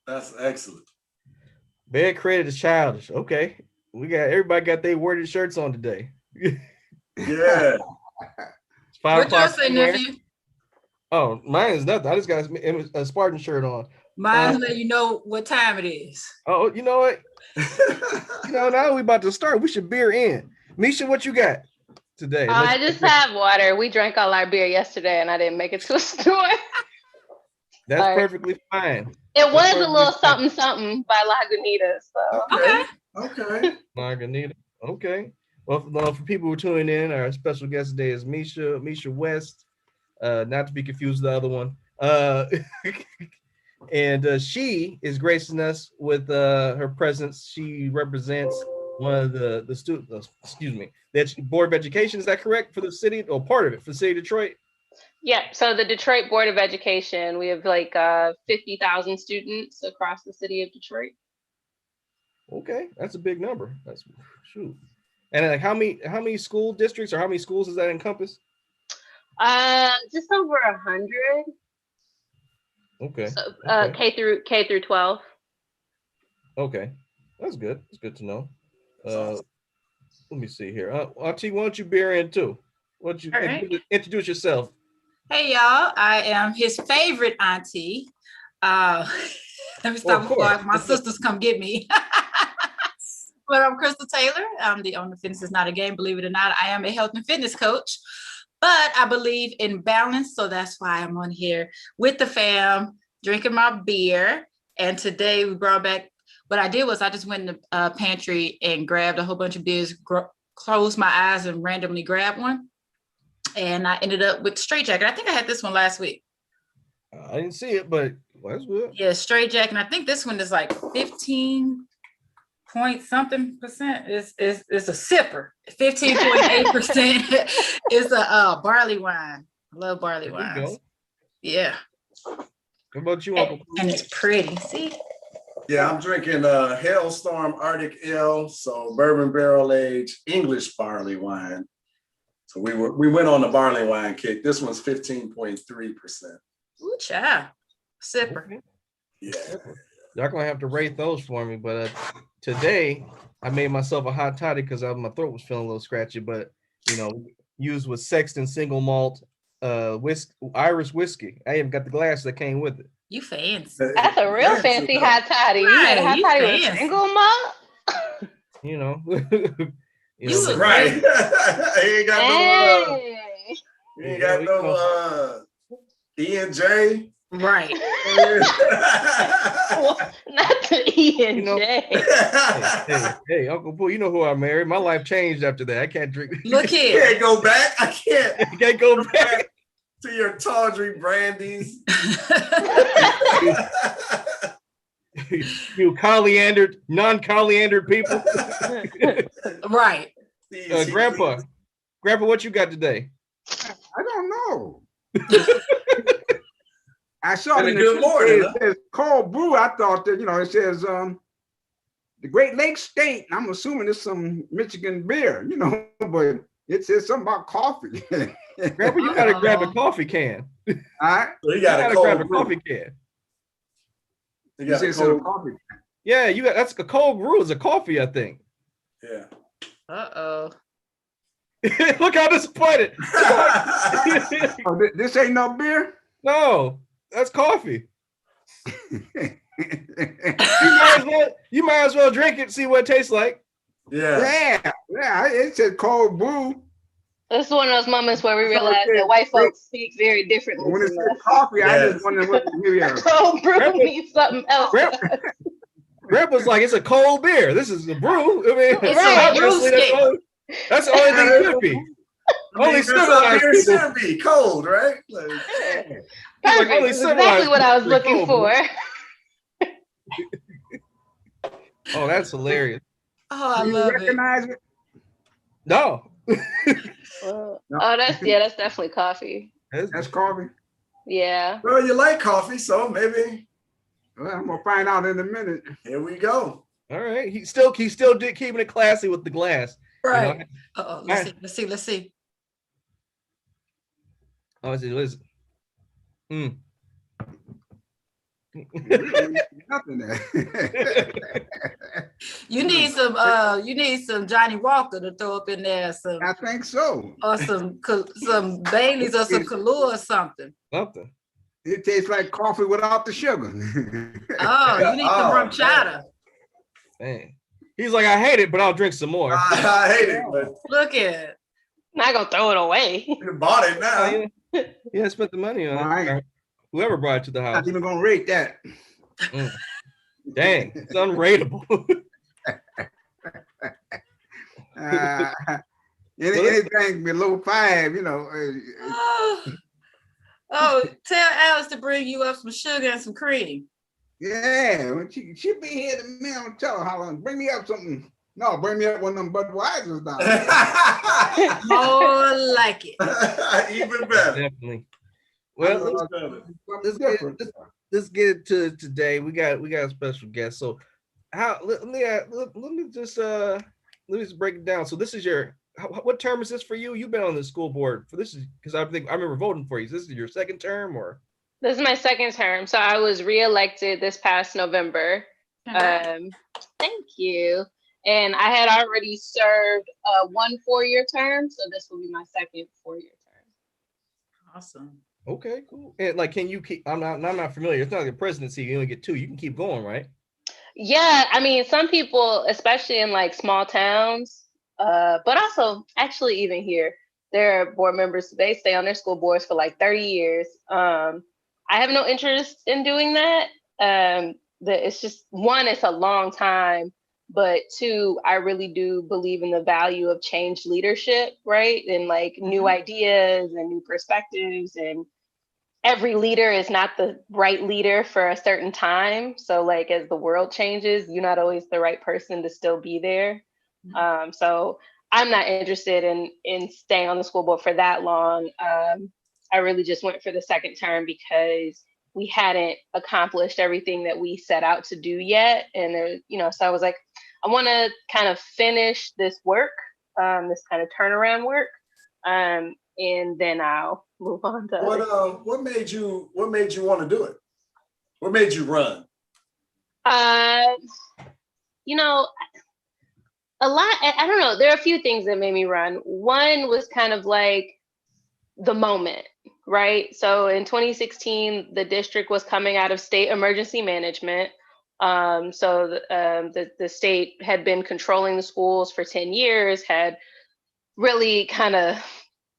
That's excellent. Bed credit is childish. Okay. Everybody got their worded shirts on today. Yeah. It's 5 o'clock What yours say, somewhere. nephew? Oh, mine is nothing. I just got a Spartan shirt on. Mine's let you know what time it is. Oh, you know what? Now we about to start. We should beer in. Misha, what you got today? I just have water. We drank all our beer yesterday, and I didn't make it to a store. That's perfectly fine. It was a little something by Lagunitas. So Okay. Lagunitas. Okay. Well, for people who are tuning in, our special guest today is Misha West. Not to be confused with the other one. And she is gracing us with her presence. She represents one of the students. Excuse me, the Board of Education. Is that correct for the city or part of it for the city of Detroit? Yeah. So the Detroit Board of Education, we have like 50,000 students across the city of Detroit. Okay, that's a big number. That's shoot. And like how many school districts or how many schools does that encompass? Just over 100. Okay. So okay. K through 12. Okay, that's good. It's good to know. Awesome. Let me see here. Auntie, why don't you beer in too? Why don't you introduce yourself? Hey y'all, I am his favorite auntie. Let me stop before my sisters come get me. But I'm Crystal Taylor. I'm the owner of Fitness is Not a Game. Believe it or not, I am a health and fitness coach. But I believe in balance, so that's why I'm on here with the fam, drinking my beer. And today we brought back, what I did was I just went in the pantry and grabbed a whole bunch of beers, closed my eyes and randomly grabbed one. And I ended up with Straight Jacket. I think I had this one last week. I didn't see it, but that's good. Yeah, Straight Jacket. And I think this one is like 15 point something percent. It's a sipper. 15.8% is a barley wine. I love barley wines. Yeah. What about you, Uncle? And it's pretty. See? Yeah, I'm drinking Hailstorm Arctic Ale, so bourbon barrel aged English barley wine. So we went on the barley wine kick. This one's 15.3%. Ooh, child. Sipper. Yeah. Y'all gonna have to rate those for me, but today I made myself a hot toddy because my throat was feeling a little scratchy. But used with Sexton single malt Irish whiskey. I even got the glass that came with it. You fancy? That's a real fancy hot toddy. Right, you had a hot toddy with single malt. You right. He ain't got he ain't got no E&J. Right. Well, not the E&J. Hey, Uncle Pooh, you know who I married. My life changed after that. I can't drink. Look here. I can't go back. I can't. I can't go back to your tawdry brandies. You non-coriandered people. Right. Grandpa, what you got today? I don't know. I saw it in good morning. It says cold brew. I thought that, it says the Great Lakes State. I'm assuming it's some Michigan beer, but it says something about coffee. Grandpa, you gotta grab a coffee can. All right. So you gotta grab a coffee can. You said coffee. Yeah, that's a cold brew is a coffee, I think. Yeah. Uh-oh. Look how disappointed. This ain't no beer? No, that's coffee. You might as well drink it, see what it tastes like. Yeah. Yeah. It said cold brew. This is one of those moments where we realize that white folks speak very differently. When it said coffee, I just wondered what the cold brew means something else. Grandpa's like, it's a cold beer. This is a brew. I mean, right. That's the only thing it could be. Only civilized beer should be cold, right? Perfect. That's exactly what I was looking for. Oh, that's hilarious. Oh, I love recognize it. No. That's definitely coffee. That's coffee. Yeah. Well, you like coffee, so maybe. Well, I'm gonna find out in a minute. Here we go. All right. He still did keeping it classy with the glass. Right. Let's see. Oh, listen. Really, nothing there. You need some Johnny Walker to throw up in there, I think so. or some Baileys or some Kahlua or something. Something. It tastes like coffee without the sugar. Oh, you need some rum man. chata. Man. He's like, I hate it, but I'll drink some more. I hate it, but Look at it. Not gonna throw it away. you bought it now. Yeah, spent the money on All it. right. Or whoever brought it to the I'm house. not even gonna rate that. Dang, it's unrateable. Anything below 5, Oh, tell Alice to bring you up some sugar and some cream. yeah. When she be here to me, I'm tell her how long. Bring me up something. No, bring me up one of them Budweisers down there. More like it. Even better. Definitely. Well, let's get it to today. We got a special guest. So let me just break it down. So this is what term is this for you? You've been on the school board for this, because I remember voting for you. This is your second term, or? This is my second term. So I was reelected this past November. Thank you. And I had already served 1 4-year term. So this will be my second 4-year term. Awesome. Okay, cool. And like, can you keep? I'm not familiar. It's not like a presidency. You only get 2. You can keep going, right? Yeah, I mean, some people, especially in like small towns, but also actually even here, there are board members. They stay on their school boards for like 30 years. I have no interest in doing that. It's just, 1, it's a long time, but 2, I really do believe in the value of change leadership, right? And like new ideas and new perspectives, and every leader is not the right leader for a certain time. So like, as the world changes, you're not always the right person to still be there. So I'm not interested in staying on the school board for that long. I really just went for the second term because we hadn't accomplished everything that we set out to do yet. And there, so I was like, I want to kind of finish this work, this kind of turnaround work. And then I'll move on to What made you want to do it? What made you run? A lot. I don't know. There are a few things that made me run. One was kind of like the moment, right? So in 2016, the district was coming out of state emergency management. So the state had been controlling the schools for 10 years, had really kind of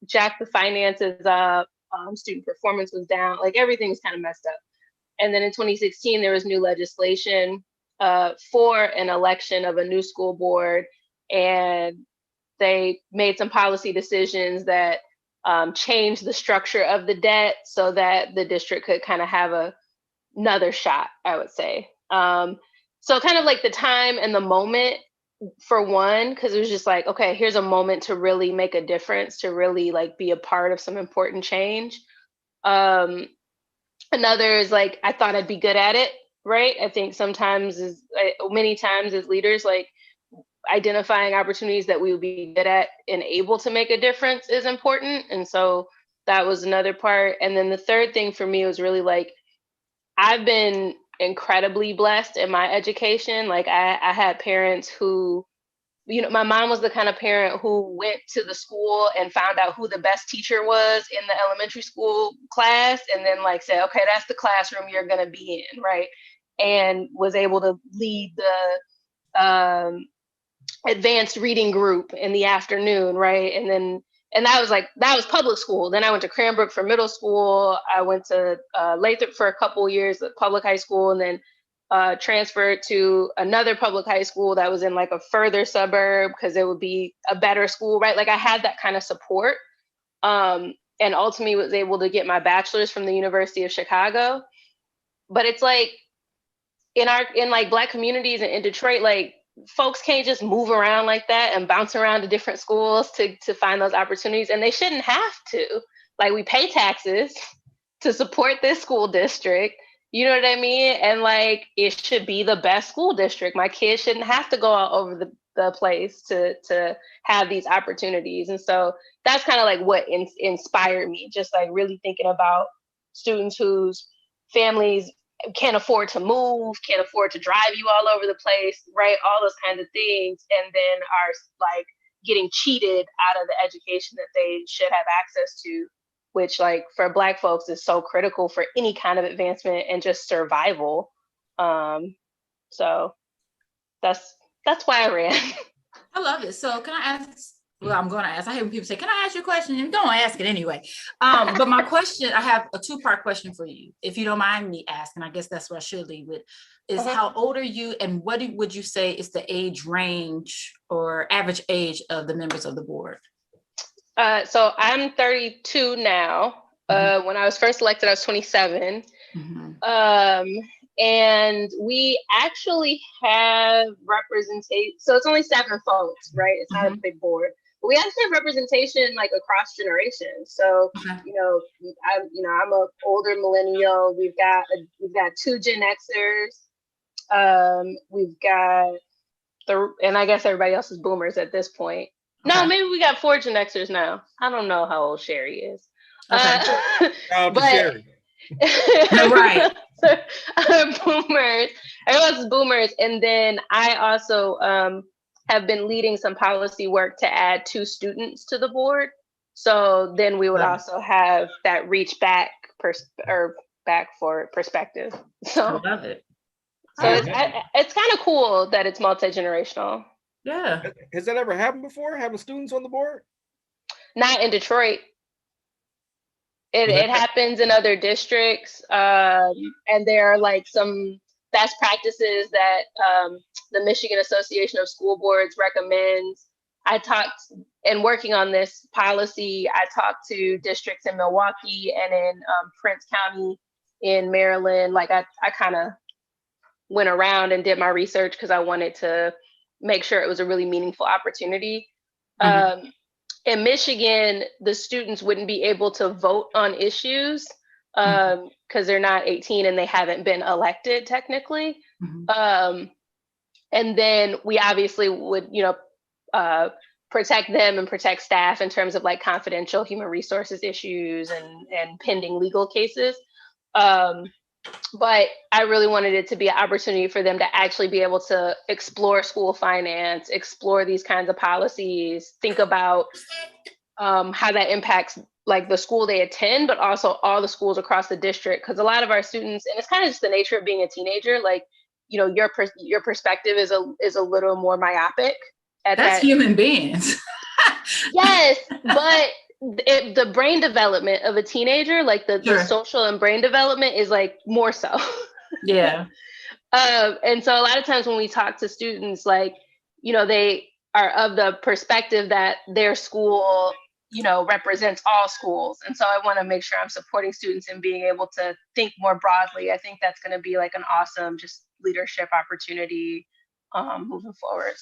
jacked the finances up. Student performance was down, like everything was kind of messed up. And then in 2016, there was new legislation for an election of a new school board, and they made some policy decisions that changed the structure of the debt so that the district could kind of have another shot, I would say. So kind of like the time and the moment, for one, because it was just like, okay, here's a moment to really make a difference, to really like be a part of some important change. Another is like, I thought I'd be good at it, right? I think many times as leaders, like identifying opportunities that we would be good at and able to make a difference is important. And so that was another part. And then the third thing for me was really like, I've been incredibly blessed in my education. Like I had parents who, my mom was the kind of parent who went to the school and found out who the best teacher was in the elementary school class, and then like said, okay, that's the classroom you're going to be in, right? And was able to lead the advanced reading group in the afternoon, right? And that was public school. Then I went to Cranbrook for middle school. I went to Lathrop for a couple of years at public high school, and then transferred to another public high school that was in like a further suburb because it would be a better school, right? Like I had that kind of support, and ultimately was able to get my bachelor's from the University of Chicago. But it's like in like Black communities in Detroit, like folks can't just move around like that and bounce around to different schools to find those opportunities, and they shouldn't have to. Like we pay taxes to support this school district. You know what I mean? And like, it should be the best school district. My kids shouldn't have to go all over the place to have these opportunities. And so that's kind of like what inspired me, just like really thinking about students whose families can't afford to move, can't afford to drive you all over the place, right? All those kinds of things, and then are like getting cheated out of the education that they should have access to, which like for Black folks is so critical for any kind of advancement and just survival. So that's why I ran. I love it. So can I ask? Well, I'm going to ask. I hate when people say, "Can I ask you a question?" And don't ask it anyway. But my question, I have a two-part question for you, if you don't mind me asking. I guess that's what I should lead with. Is how old are you, and what would you say is the age range or average age of the members of the board? So I'm 32 now. When I was first elected, I was 27. And we actually have representation. So it's only 7 folks, right? It's not a big board. But we actually have representation like across generations. So I'm an older millennial. We've got 2 Gen Xers. We've got and I guess everybody else is boomers at this point. Okay. No, maybe we got 4 Gen Xers now. I don't know how old Sherry is. Okay. But Sherry. Right. Boomers. Everyone's is boomers. And then I also have been leading some policy work to add 2 students to the board. So then we would also have that reach back back for perspective. So I love it. So it's kind of cool that it's multi-generational. Yeah. Has that ever happened before, having students on the board? Not in Detroit. It happens in other districts. And there are like some best practices that the Michigan Association of School Boards recommends. In working on this policy, I talked to districts in Milwaukee and in Prince County in Maryland. Like I kind of went around and did my research because I wanted to make sure it was a really meaningful opportunity. In Michigan, the students wouldn't be able to vote on issues because they're not 18 and they haven't been elected technically. And then we obviously would, protect them and protect staff in terms of like confidential human resources issues and pending legal cases. But I really wanted it to be an opportunity for them to actually be able to explore school finance, explore these kinds of policies, think about how that impacts like the school they attend, but also all the schools across the district. Because a lot of our students, and it's kind of just the nature of being a teenager, like, your perspective is a little more myopic. That's human beings. Yes, but the brain development of a teenager, like the social and brain development is like more so. Yeah. And so a lot of times when we talk to students, like, they are of the perspective that their school, represents all schools. And so I want to make sure I'm supporting students in being able to think more broadly. I think that's going to be like an awesome just leadership opportunity moving forward.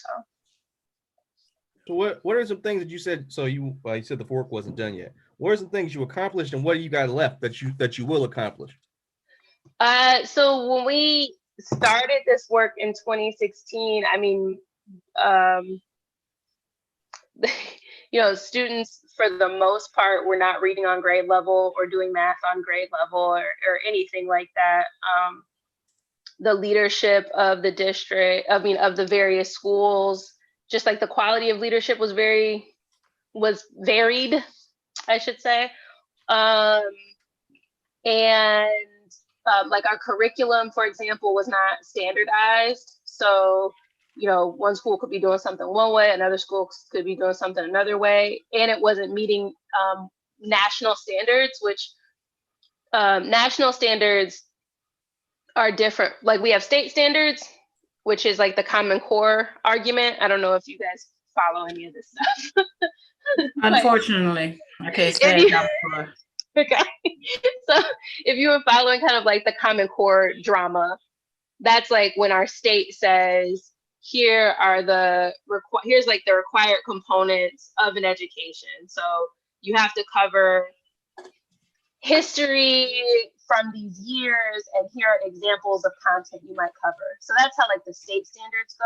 So what are some things that you said? So you said the fork wasn't done yet. What are some things you accomplished, and what do you got left that you will accomplish? So when we started this work in 2016, I mean, students for the most part were not reading on grade level or doing math on grade level or anything like that. The leadership of the district, of the various schools, just like the quality of leadership was varied, I should say. Like our curriculum, for example, was not standardized. So, one school could be doing something one way, another school could be doing something another way. And it wasn't meeting national standards, which national standards are different. Like we have state standards, which is like the Common Core argument. I don't know if you guys follow any of this stuff. Unfortunately, okay. Okay. So if you were following kind of like the Common Core drama, that's like when our state says, here's like the required components of an education. So you have to cover history from these years, and here are examples of content you might cover. So that's how like the state standards go.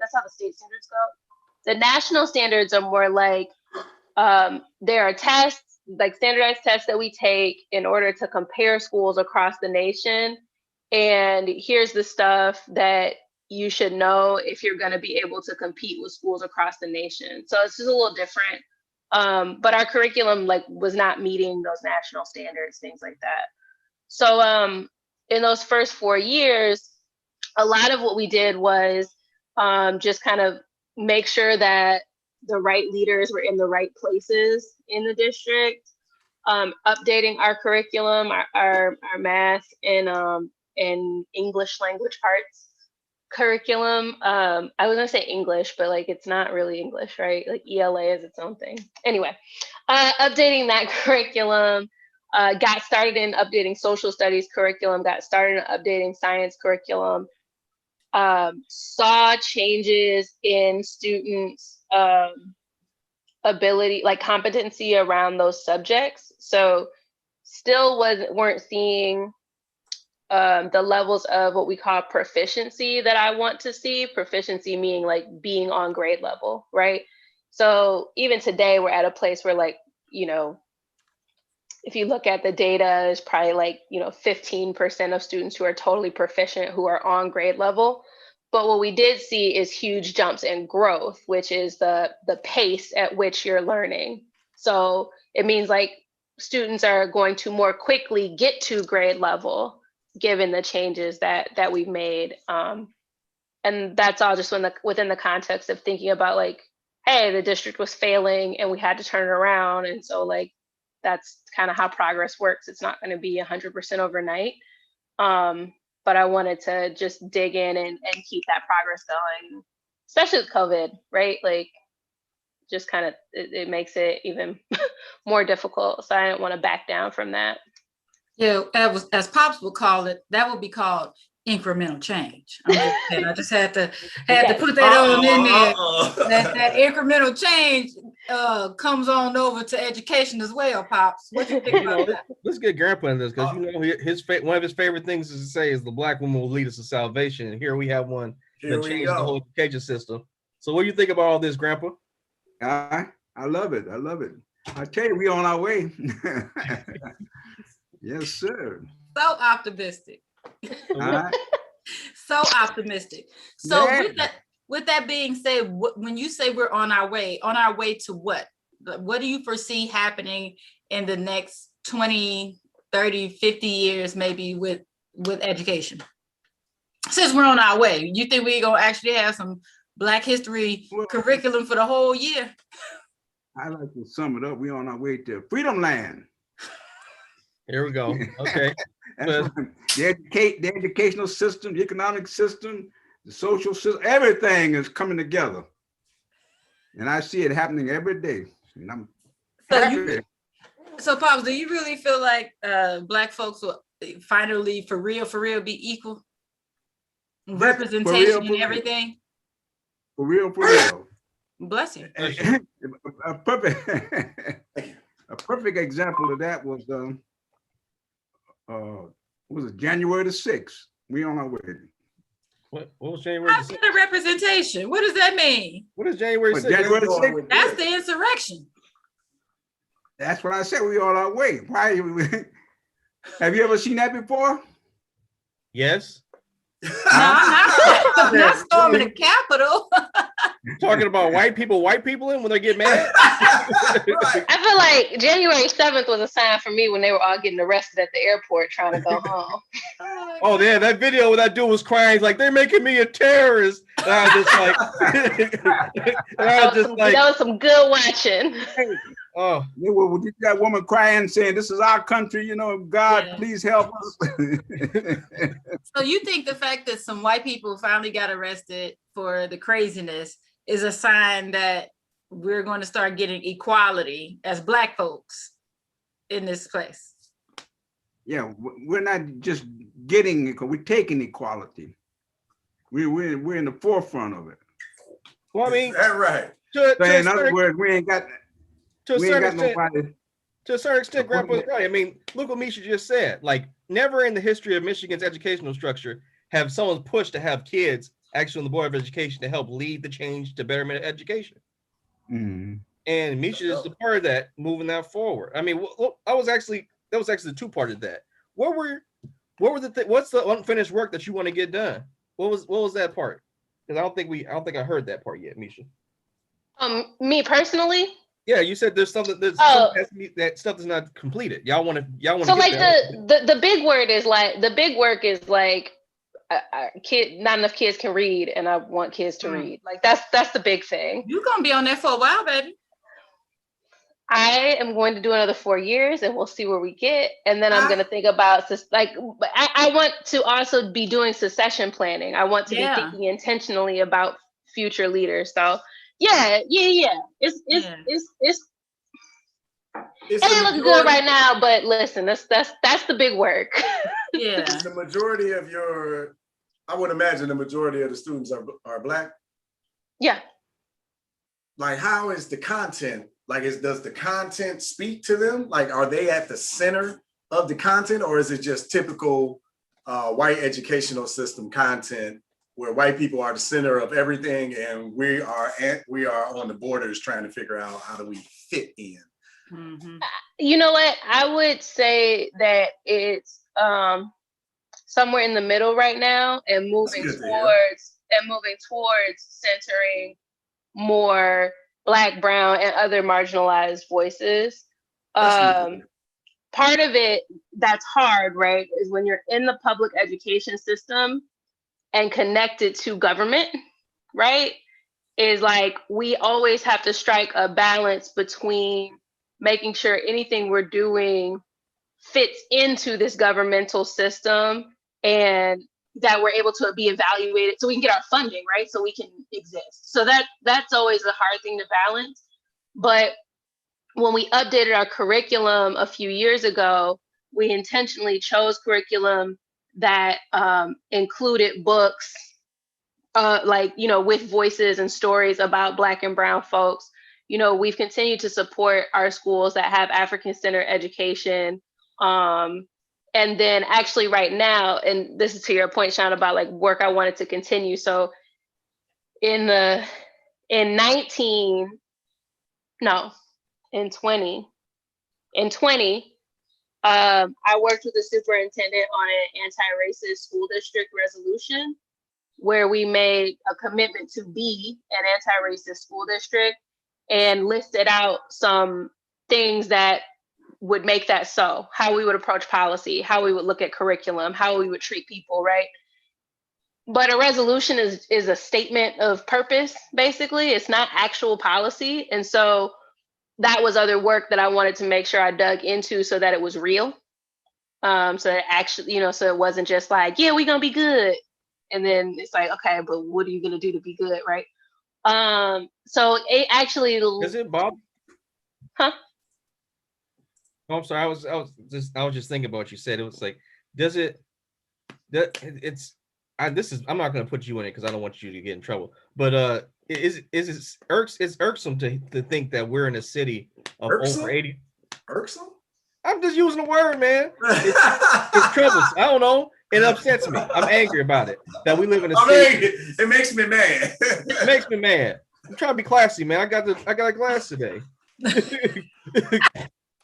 That's how the state standards go. The national standards are more like there are tests, like standardized tests that we take in order to compare schools across the nation and here's the stuff that you should know if you're going to be able to compete with schools across the nation. So it's just a little different. But our curriculum was not meeting those national standards, things like that. So in those first 4 years, a lot of what we did was just kind of make sure that the right leaders were in the right places in the district, updating our curriculum, our math and English language arts curriculum. I was gonna say English, but it's not really English, right? ELA is its own thing. Anyway, updating that curriculum, got started in updating social studies curriculum, got started in updating science curriculum, saw changes in students' ability, competency around those subjects. So still weren't seeing the levels of what we call proficiency that I want to see. Proficiency meaning being on grade level, right? So even today, we're at a place where if you look at the data, there's probably 15% of students who are totally proficient who are on grade level. But what we did see is huge jumps in growth, which is the pace at which you're learning. So it means students are going to more quickly get to grade level given the changes that we've made. And that's all just within the context of thinking about hey, the district was failing and we had to turn it around. And so that's kind of how progress works. It's not going to be 100% overnight. But I wanted to just dig in and keep that progress going, especially with COVID, right? Just kind of, it makes it even more difficult. So I didn't want to back down from that. Yeah, as Pops would call it, that would be called incremental change. I just had to put that on in there. That incremental change comes on over to education as well, Pops. What you think about that? Let's get Grandpa in this, because one of his favorite things is to say is the black woman will lead us to salvation, and here we have one that changed the whole education system. So what do you think about all this, Grandpa? I love it. I love it. I tell you, we on our way. Yes, sir. So optimistic. So optimistic. So with that being said, when you say we're on our way to what? What do you foresee happening in the next 20, 30, 50 years, maybe with education? Since we're on our way, you think we're going to actually have some Black history curriculum for the whole year? I like to sum it up. We're on our way to Freedom Land. Here we go. Okay. The educational system, the economic system, the social system, everything is coming together. And I see it happening every day. And I'm happy. So Pops, do you really feel like Black folks will finally, for real, be equal? Representation and everything? For real. Bless you. A perfect example of that was January the 6th. We on our way. What was January the 6th? That's the representation. What does that mean? What is January 6th? January 6th? That's the insurrection. That's what I said. We on our way. Why? Have you ever seen that before? Yes. Not storming the Capitol. Talking about white people in when they get mad. I feel like January 7th was a sign for me when they were all getting arrested at the airport trying to go home. Oh yeah, that video where that dude was crying, he's like, they're making me a terrorist. And I was just like, that was some good watching. Oh, that woman crying, saying, "This is our country, God, please help us." So you think the fact that some white people finally got arrested for the craziness is a sign that we're going to start getting equality as Black folks in this place? Yeah, we're not just getting it, we're taking equality. We're in the forefront of it. Well, I mean, that's right. In other words, we ain't got nobody. To a certain extent, Grandpa's right. I mean, look what Misha just said. Never in the history of Michigan's educational structure have someone pushed to have kids actually on the Board of Education to help lead the change to betterment of education. Mm-hmm. And Misha is the part of that, moving that forward. I mean, that was actually the two part of that. What what was what's the unfinished work that you want to get done? What was that part? Because I don't think I heard that part yet, Misha. Me personally. Yeah, you said there's something that stuff is not completed. Y'all want to So get like that. the big word is like the big work is like not enough kids can read, and I want kids to read. Like that's the big thing. You're gonna be on there for a while, baby. I am going to do another 4 years, and we'll see where we get. And then I'm going to think about like I want to also be doing succession planning. I want to be thinking intentionally about future leaders. So yeah. It's it ain't looking good right now, but listen, that's the big work. Yeah. Is the majority of I would imagine the majority of the students are Black. Yeah. Like, how is the content? Like, does the content speak to them? Like, are they at the center of the content, or is it just typical white educational system content where white people are the center of everything, and we are on the borders trying to figure out how do we fit in? Mm-hmm. You know what? I would say that it's somewhere in the middle right now, and moving towards centering more Black, brown, and other marginalized voices. Part of it that's hard, right, is when you're in the public education system and connected to government, right, is like we always have to strike a balance between making sure anything we're doing fits into this governmental system and that we're able to be evaluated so we can get our funding, right? So we can exist. So that's always a hard thing to balance. But when we updated our curriculum a few years ago, we intentionally chose curriculum that included books, with voices and stories about Black and brown folks. We've continued to support our schools that have African-centered education. And then actually right now, and this is to your point, Sean, about like work I wanted to continue. So in 20, I worked with the superintendent on an anti-racist school district resolution where we made a commitment to be an anti-racist school district and listed out some things that would make that so, how we would approach policy, how we would look at curriculum, how we would treat people, right? But a resolution is a statement of purpose, basically. It's not actual policy. And so that was other work that I wanted to make sure I dug into so that it was real. So that actually, so it wasn't just like, yeah, we're gonna be good. And then it's like, okay, but what are you gonna do to be good, right? So it actually Is it Bob? Huh? Oh, I'm sorry. I was just thinking about what you said. It was like, I'm not going to put you in it because I don't want you to get in trouble. But it's irksome to think that we're in a city of over 80. Irksome? I'm just using the word, man. It's troublesome. I don't know. It upsets me. I'm angry about it that we live in a city. It makes me mad. It makes me mad. I'm trying to be classy, man. I got a glass today.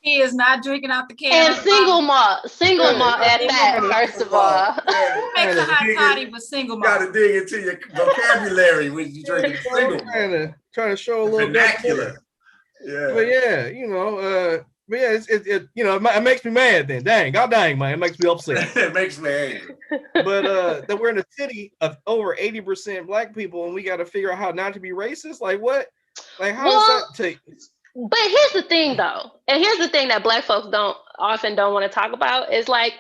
He is not drinking out the can. And single malt at that, first of all. Who makes a hot toddy with single malt? You got to dig into your vocabulary when you drink single malt. Trying to show a little vernacular. Yeah. But yeah, it makes me mad then. God dang, man. It makes me upset. It makes me angry. But that we're in a city of over 80% Black people and we got to figure out how not to be racist. Like what? Like how does that take? But here's the thing though, and here's the thing that Black folks often don't want to talk about is like,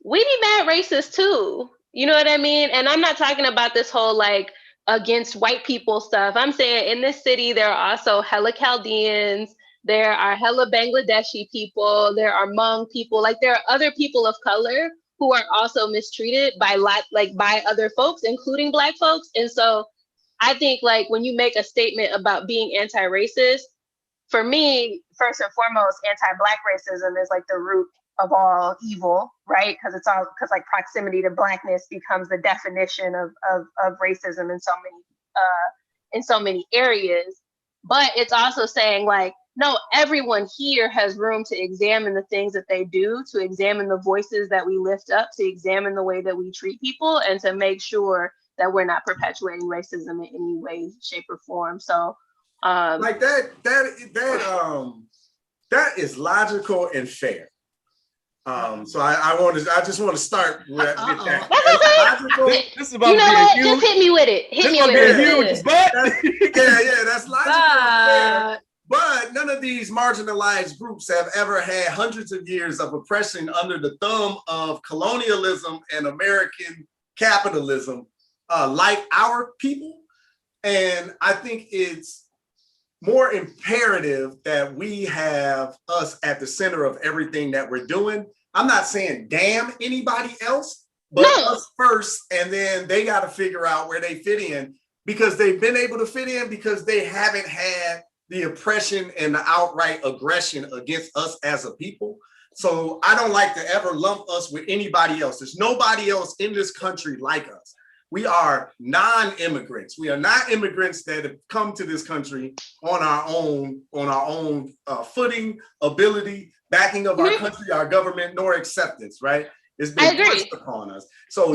we be mad racist too. You know what I mean? And I'm not talking about this whole like against white people stuff. I'm saying in this city, there are also hella Chaldeans, there are hella Bangladeshi people, there are Hmong people, like there are other people of color who are also mistreated by other folks, including Black folks. And so I think like when you make a statement about being anti-racist, for me, first and foremost, anti-Black racism is like the root of all evil, right? Because like proximity to Blackness becomes the definition of racism in so many areas. But it's also saying like no, everyone here has room to examine the things that they do, to examine the voices that we lift up, to examine the way that we treat people, and to make sure that we're not perpetuating racism in any way, shape, or form. So like that is logical and fair. So I just want to start with that. That's okay. This is about to be what? huge. Just hit me with it. Hit me with it. That's logical and fair. But none of these marginalized groups have ever had hundreds of years of oppression under the thumb of colonialism and American capitalism like our people. And I think it's more imperative that we have us at the center of everything that we're doing. I'm not saying damn anybody else, but us first, and then they got to figure out where they fit in, because they've been able to fit in because they haven't had the oppression and the outright aggression against us as a people. So I don't like to ever lump us with anybody else. There's nobody else in this country like us. We are non-immigrants. We are not immigrants that have come to this country on our own footing, ability, backing of our country, our government, nor acceptance, right? It's been forced upon us. So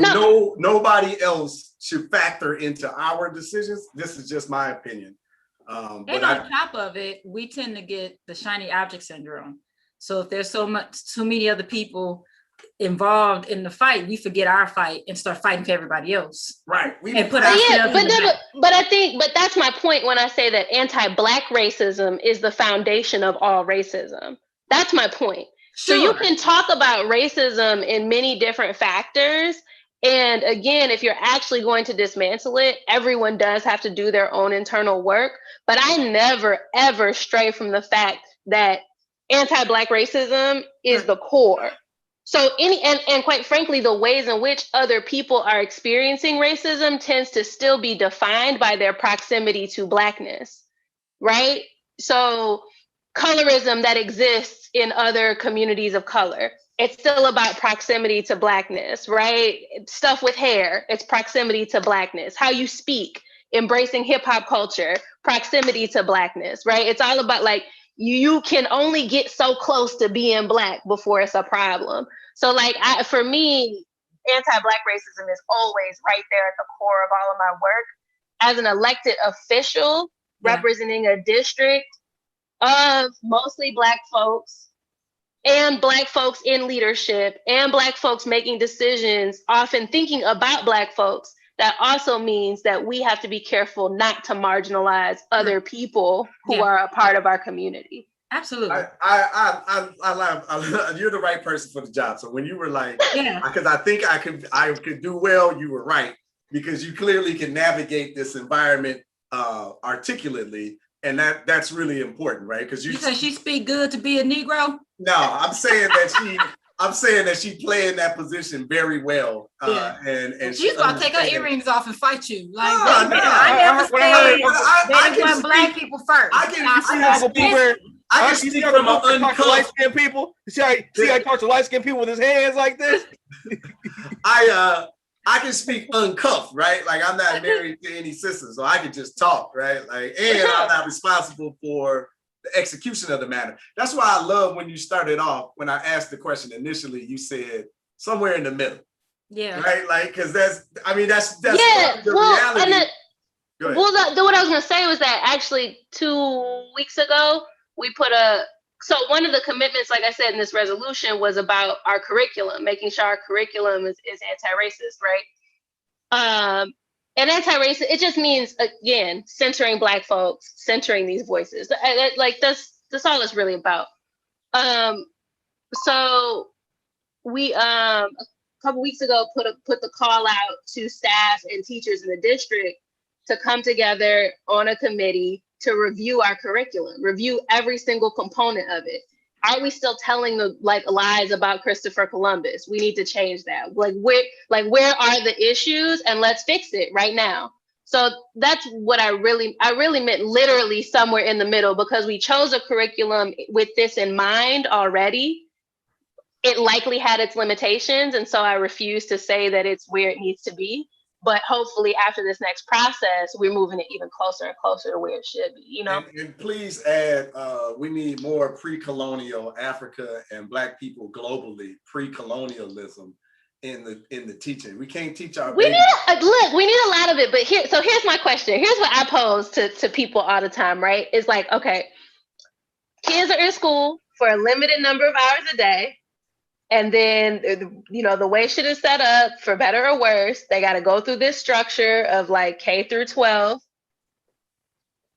nobody else should factor into our decisions. This is just my opinion. And on top of it, we tend to get the shiny object syndrome. So if there's so many other people involved in the fight, we forget our fight and start fighting for everybody else. Right. But that's my point when I say that anti-Black racism is the foundation of all racism. That's my point. Sure. So you can talk about racism in many different factors. And again, if you're actually going to dismantle it, everyone does have to do their own internal work. But I never, ever stray from the fact that anti-Black racism is the core. So and quite frankly, the ways in which other people are experiencing racism tends to still be defined by their proximity to Blackness, right? So colorism that exists in other communities of color, it's still about proximity to Blackness, right? Stuff with hair, it's proximity to Blackness. How you speak, embracing hip hop culture, proximity to Blackness, right? It's all about like, you can only get so close to being Black before it's a problem. So like, for me, anti-Black racism is always right there at the core of all of my work. As an elected official representing a district of mostly Black folks, and Black folks in leadership, and Black folks making decisions, often thinking about Black folks, that also means that we have to be careful not to marginalize other people who are a part of our community. Absolutely. I you're the right person for the job. So when you were like, because I think I could do well, you were right, because you clearly can navigate this environment articulately, and that's really important, right? Because she speak good to be a Negro. No, I'm saying that she played in that position very well. And she's about to take her earrings off and fight you. Like, I never said Black people first. I can speak from an uncut light-skinned people. See how he talks to light-skinned people with his hands like this? I can speak uncuffed, right? Like, I'm not married to any sisters, so I can just talk, right? Like, and I'm not responsible for the execution of the matter. That's why I love when you started off, when I asked the question initially, you said somewhere in the middle. Yeah. Right? Like, because that's the reality. What I was going to say was that actually 2 weeks ago, we put so one of the commitments, like I said, in this resolution was about our curriculum, making sure our curriculum is anti-racist, right? And anti-racist, it just means, again, centering Black folks, centering these voices. Like that's all it's really about. So we a couple weeks ago put the call out to staff and teachers in the district to come together on a committee to review our curriculum, review every single component of it. Are we still telling the lies about Christopher Columbus? We need to change that. Where are the issues, and let's fix it right now. So that's what I really meant, literally somewhere in the middle, because we chose a curriculum with this in mind already. It likely had its limitations, and so I refuse to say that it's where it needs to be. But hopefully after this next process, we're moving it even closer and closer to where it should be, you know? And please add, we need more pre-colonial Africa and Black people globally, pre-colonialism in the teaching. We can't teach our We babies. we need a lot of it, but here's my question. Here's what I pose to people all the time, right? It's like, okay, kids are in school for a limited number of hours a day. And then, you know, the way shit is set up, for better or worse, they got to go through this structure of like K through 12.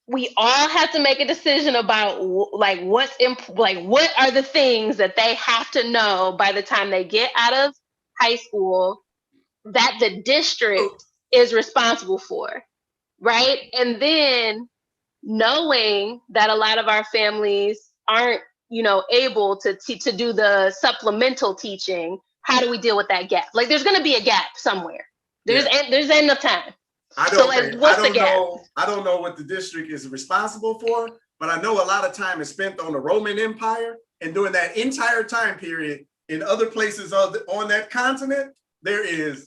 We all have to make a decision about like what are the things that they have to know by the time they get out of high school that the district is responsible for, right? And then knowing that a lot of our families aren't, you know, able to do the supplemental teaching, how do we deal with that gap? Like, there's going to be a gap somewhere. There's enough time. I don't know what the district is responsible for, but I know a lot of time is spent on the Roman Empire, and during that entire time period, in other places on that continent, there is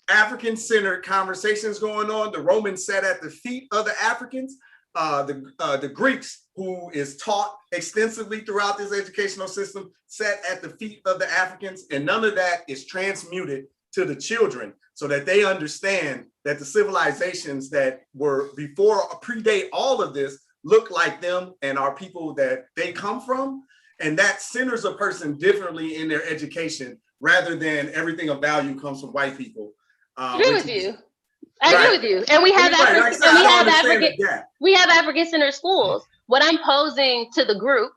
African-centered conversations going on. The Romans sat at the feet of the Africans. The Greeks, who is taught extensively throughout this educational system, sat at the feet of the Africans, and none of that is transmuted to the children so that they understand that the civilizations that were predate all of this look like them and are people that they come from, and that centers a person differently in their education rather than everything of value comes from white people. I agree with you. And we have African-centered schools. What I'm posing to the group,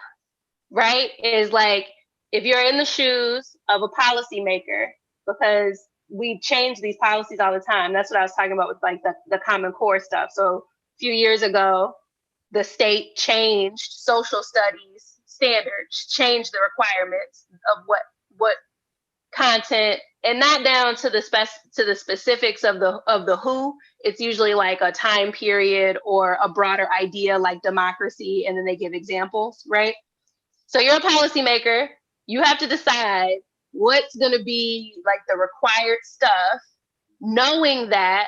right, is like, if you're in the shoes of a policymaker, because we change these policies all the time. That's what I was talking about with like the Common Core stuff. So a few years ago, the state changed social studies standards, changed the requirements of what content, and not down to the specifics of the who. It's usually like a time period or a broader idea like democracy, and then they give examples, right? So you're a policymaker, you have to decide what's going to be like the required stuff, knowing that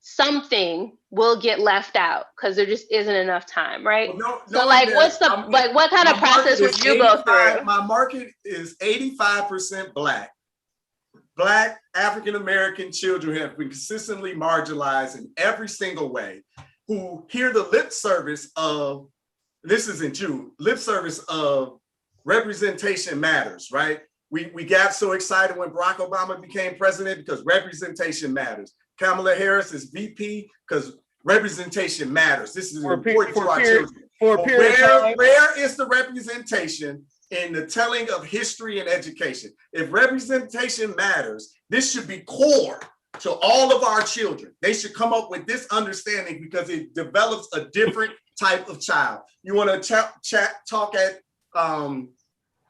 something will get left out because there just isn't enough time, right? Well, so like, what's the what kind of process would you go through? My market is 85% Black. Black African-American children have been consistently marginalized in every single way, who hear the lip service of, this isn't you, lip service of representation matters, right? We got so excited when Barack Obama became president because representation matters. Kamala Harris is VP because representation matters. This is important to our children. Where is the representation in the telling of history and education? If representation matters, this should be core to all of our children. They should come up with this understanding because it develops a different type of child. You want to talk at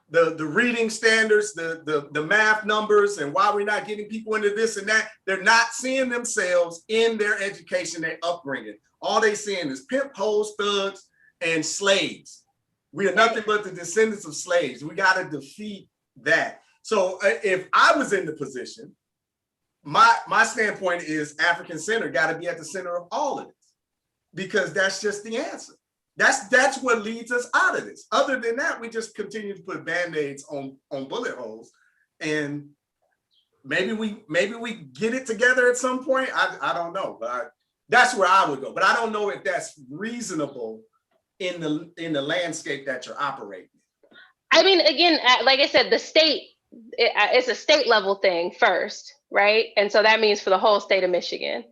the reading standards, the math numbers, and why we're not getting people into this and that. They're not seeing themselves in their education, their upbringing. All they seeing is pimp, hoes, thugs, and slaves. We are nothing but the descendants of slaves. We got to defeat that. So if I was in the position, my standpoint is African-centered got to be at the center of all of this, because that's just the answer. That's what leads us out of this. Other than that, we just continue to put band-aids on bullet holes, and maybe we get it together at some point. I don't know, but that's where I would go. But I don't know if that's reasonable in the landscape that you're operating. I mean, again, like I said, the state, it's a state level thing first, right? And so that means for the whole state of Michigan.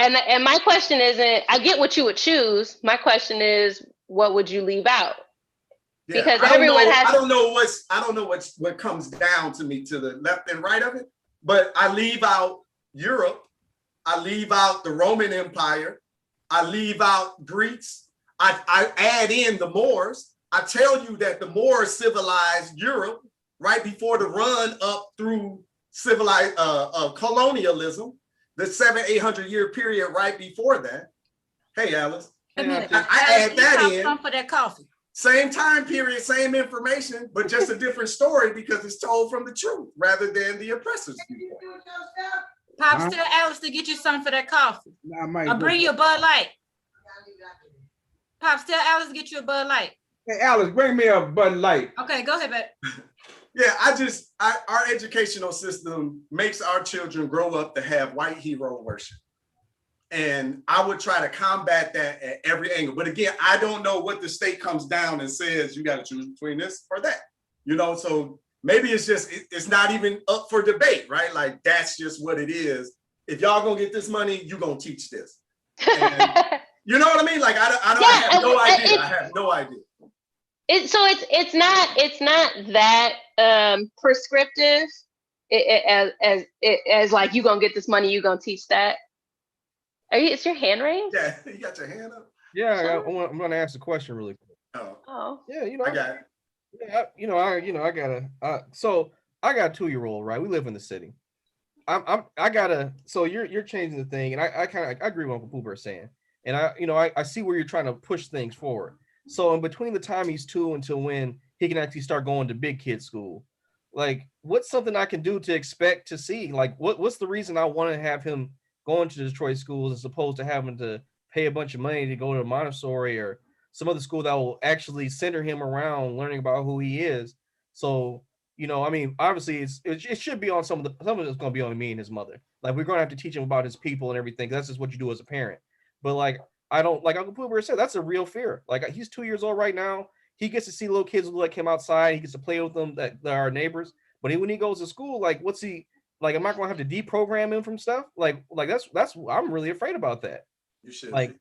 And my question isn't, I get what you would choose. My question is, what would you leave out? Yeah, because I don't know what comes down to me to the left and right of it, but I leave out Europe. I leave out the Roman Empire. I leave out Greeks. I add in the Moors. I tell you that the Moors civilized Europe right before the run up through civilized colonialism, the 700-800 year period right before that. Hey, Alice. I add that in. For that coffee. Same time period, same information, but just a different story because it's told from the truth rather than the oppressor's viewpoint. Pops, Huh? tell Alice to get you something for that coffee. Nah, I might Or go- bring you a Bud Light. Pops, tell Alice to get you a Bud Light. Hey, Alice, bring me a Bud Light. Okay, go ahead, babe. Yeah, our educational system makes our children grow up to have white hero worship. And I would try to combat that at every angle. But again, I don't know what the state comes down and says, you got to choose between this or that. So maybe it's not even up for debate, right? Like, that's just what it is. If y'all gonna get this money, you gonna teach this. And, you know what I mean? Like, I have no idea. I have no idea. It's not that prescriptive as like, you gonna get this money, you gonna teach that. Is your hand raised? Yeah, you got your hand up. Yeah, I'm gonna ask a question really quick. Oh. Yeah, I got it. Yeah, so I got a 2-year-old, right? We live in the city. So you're changing the thing, and I agree with Uncle Pooper saying, and I see where you're trying to push things forward. So in between the time he's 2 until when he can actually start going to big kid school, like, what's something I can do to expect to see? Like, what's the reason I want to have him going to Detroit schools as opposed to having to pay a bunch of money to go to Montessori or some other school that will actually center him around learning about who he is? So, I mean, obviously it should be on some of it's going to be on me and his mother. Like, we're going to have to teach him about his people and everything. That's just what you do as a parent. But like, I don't, like Uncle Pooper said, that's a real fear. Like, he's 2 years old right now. He gets to see little kids like him outside. He gets to play with them that are neighbors. But when he goes to school, like, what's he like? Am I going to have to deprogram him from stuff? Like that's I'm really afraid about that. You should. Like,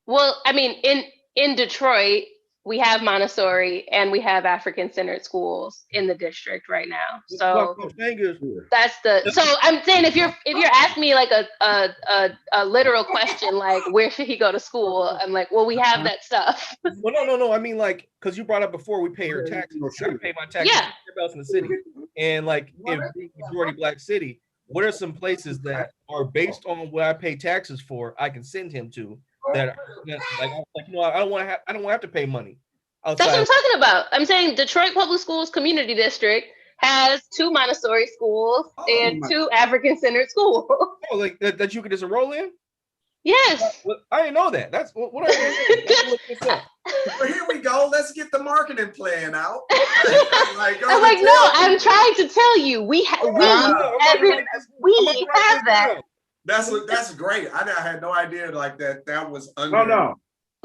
well, I mean, in Detroit, we have Montessori and we have African-centered schools in the district right now. So so I'm saying, if you're asking me like a literal question, like, where should he go to school? I'm like, well, we have that stuff. Well, no. I mean, like, because you brought up before, we pay your taxes. I pay my taxes in the city, and like, in majority Black city, what are some places that are based on what I pay taxes for? I can send him to that I don't want to have to pay money outside. That's what I'm talking about. I'm saying Detroit Public Schools Community District has 2 Montessori schools and 2 African-centered schools. Oh, like that you could just enroll in? Yes. I didn't know that. That's what are you look this up. Well, here we go. Let's get the marketing plan out. I'm like, no, I'm trying to tell you, we have that. That's great. I had no idea like that. That was under. No.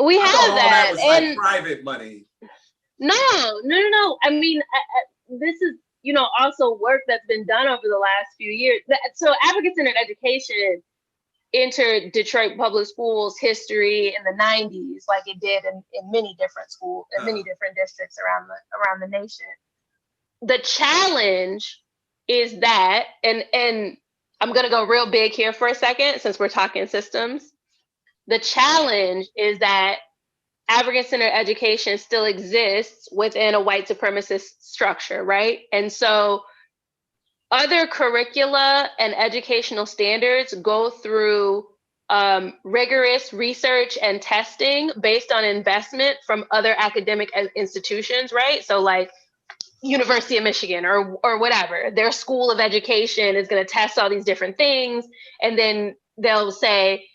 We have that, was and like private money. No. I mean, this is also work that's been done over the last few years. So African-centered education entered Detroit Public Schools history in the 90s, like it did in many different schools, in many different districts around the nation. The challenge is that, and I'm gonna go real big here for a second, since we're talking systems. The challenge is that African-centered education still exists within a white supremacist structure, right? And so other curricula and educational standards go through rigorous research and testing based on investment from other academic institutions, right? So like University of Michigan or whatever, their school of education is going to test all these different things. And then they'll say,